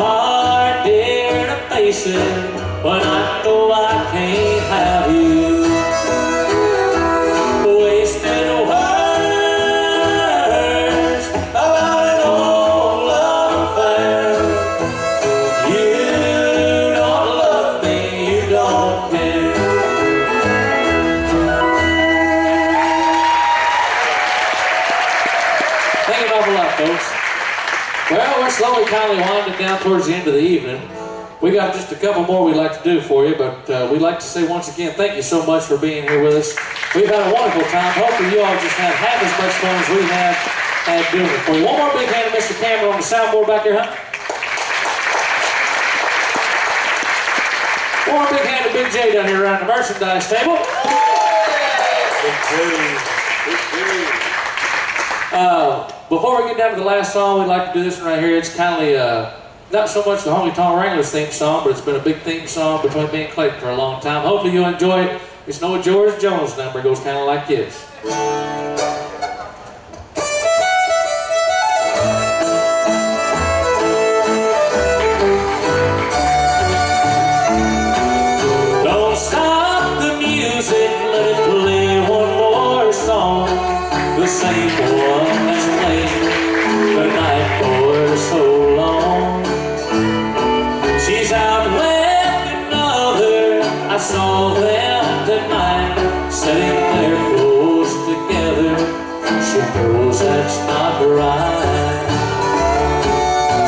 hard, dear, to face it when I know I can't have you. Wasted words about an old love affair. You don't love me, you don't care. Thank you an awful lot, folks. Well, we're slowly kindly winding down towards the end of the evening. We got just a couple more we'd like to do for you, but we'd like to say once again, thank you so much for being here with us. We've had a wonderful time. Hopefully you all just have half as much fun as we have had doing it for you. One more big hand to Mr. Cameron on the soundboard back here, huh? One more big hand to Big J down here around the merchandise table. Big J. Big J. Before we get down to the last song, we'd like to do this one right here. It's kindly, not so much the Honkytonk Wranglers theme song, but it's been a big theme song between me and Clayton for a long time. Hopefully you'll enjoy it. It's no George Jones number. It goes kind of like this. Don't stop the music, let it play one more song. The same one that's played the night for so long. She's out with another, I saw them tonight, sitting there close together. She knows that's not right.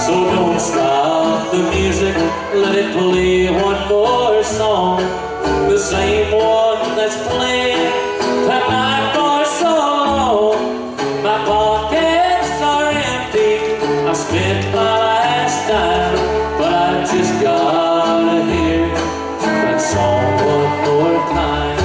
So don't stop the music, let it play one more song. The same one that's playing tonight for so long. My pockets are empty, I spent my last dime, but I just gotta hear that song one more time.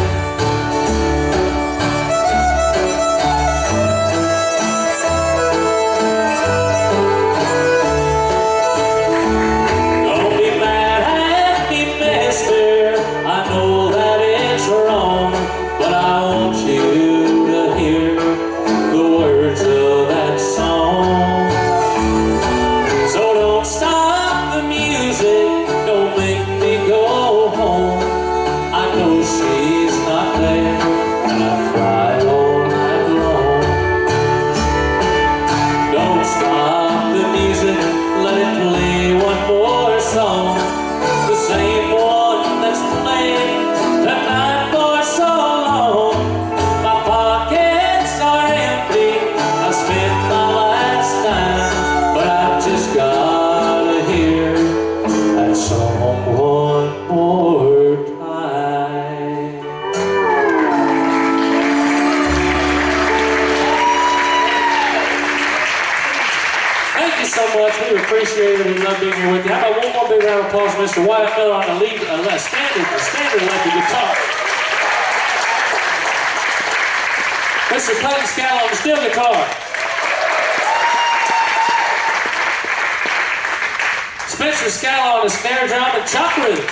Don't be mad at me, mister, I know that it's wrong, but I want you to hear the words of that song. So don't stop the music, don't make me go home. I know she's not there, and I cry all night long. Don't stop the music, let it play one more song. The same one that's playing tonight for so long. My pockets are empty, I spent my last dime, but I just gotta hear that song one more time. Thank you so much. We appreciate it. We love being here with you. How about one more big round of applause for Mr. Wyatt Miller on the lead, standard electric guitar. Mr. Clayton Skala on the steel guitar. Spencer Skala on the snare drum and chop rhythm.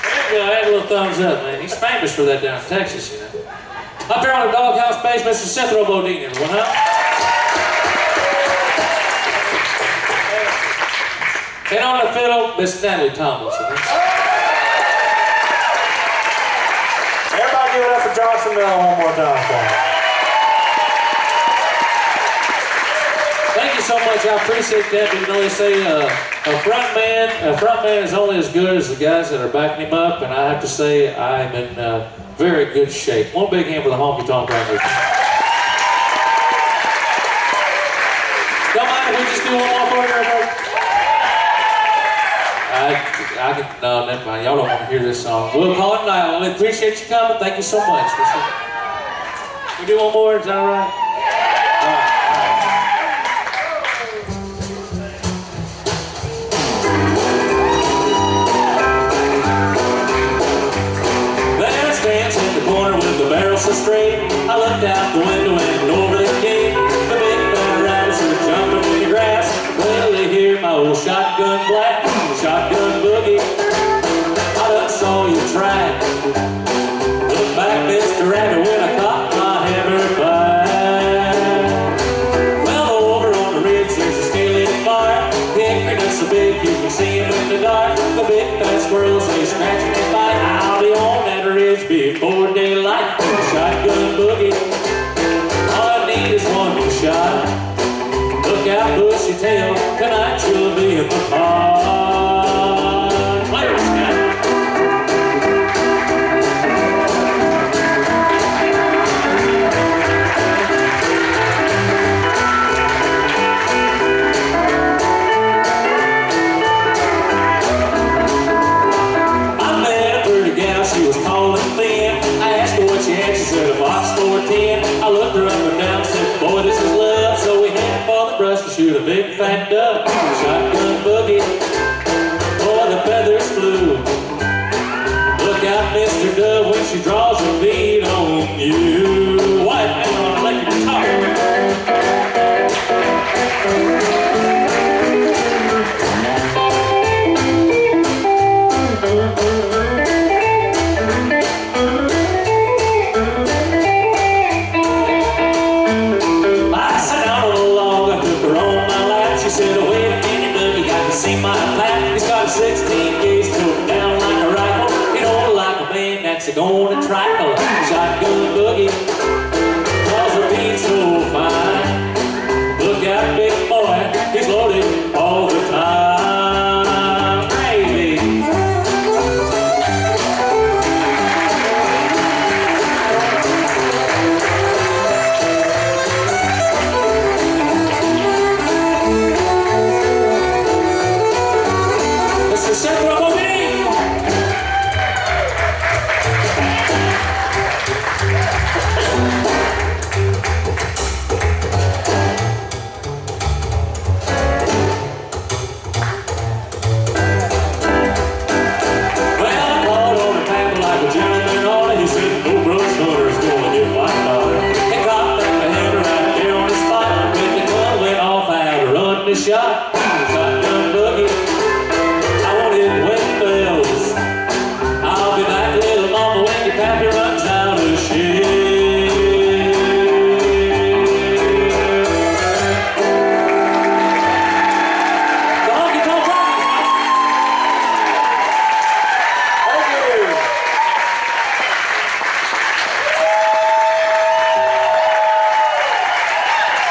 There you go. Add a little thumbs up, man. He's famous for that down in Texas, you know. Up there on the Doghouse bass, Mr. Sethro Bodine, everyone, huh? And on the fiddle, Miss Natalie Tomlinson. Everybody give it up for Johnsonville one more time for him. Thank you so much. I appreciate that. But you know, they say a front man is only as good as the guys that are backing him up, and I have to say I'm in very good shape. One big hand for the Honkytonk Wranglers. Don't mind if we just do one more for you, everybody? No, never mind. Y'all don't want to hear this song. We'll call it now. We appreciate you coming. Thank you so much. We do one more. Is that all right? All right. There's dance in the corner with the barrel so straight. I looked out the window and over the gate. The big fat rabbits are jumping in the grass. Well, they hear my old shotgun blast. Shotgun boogie, I done saw you try. Look back, Mr. Rabbit, when I caught my hammer back. Well, the Look out, bushy tail, tonight you'll be in the pond. Players, Scott. I met a pretty gal, she was tall and thin. I asked her what she had, she said a box 410. I looked her up and down, said, boy, this is love. So we headed for the brush to shoot a big fat duck. Shotgun boogie, boy, the feathers flew. Look out, Mr. Dove, when she draws a bead on you. Wyatt, hang on, electric guitar. See my plat, he's got a 16 gauge toting down like a rifle. He don't like a man that's gonna trifle. Shotgun boogie, cause the beat's so fine. Look out, big boy, he's loaded all the time. Gravy. Sethro, Bodine. Well, I called on the table like a gentleman on it. He said, no brush hunter's gonna get my daughter. He cocked up the hammer right there on the spot. When the gun went off, I had to run the shot.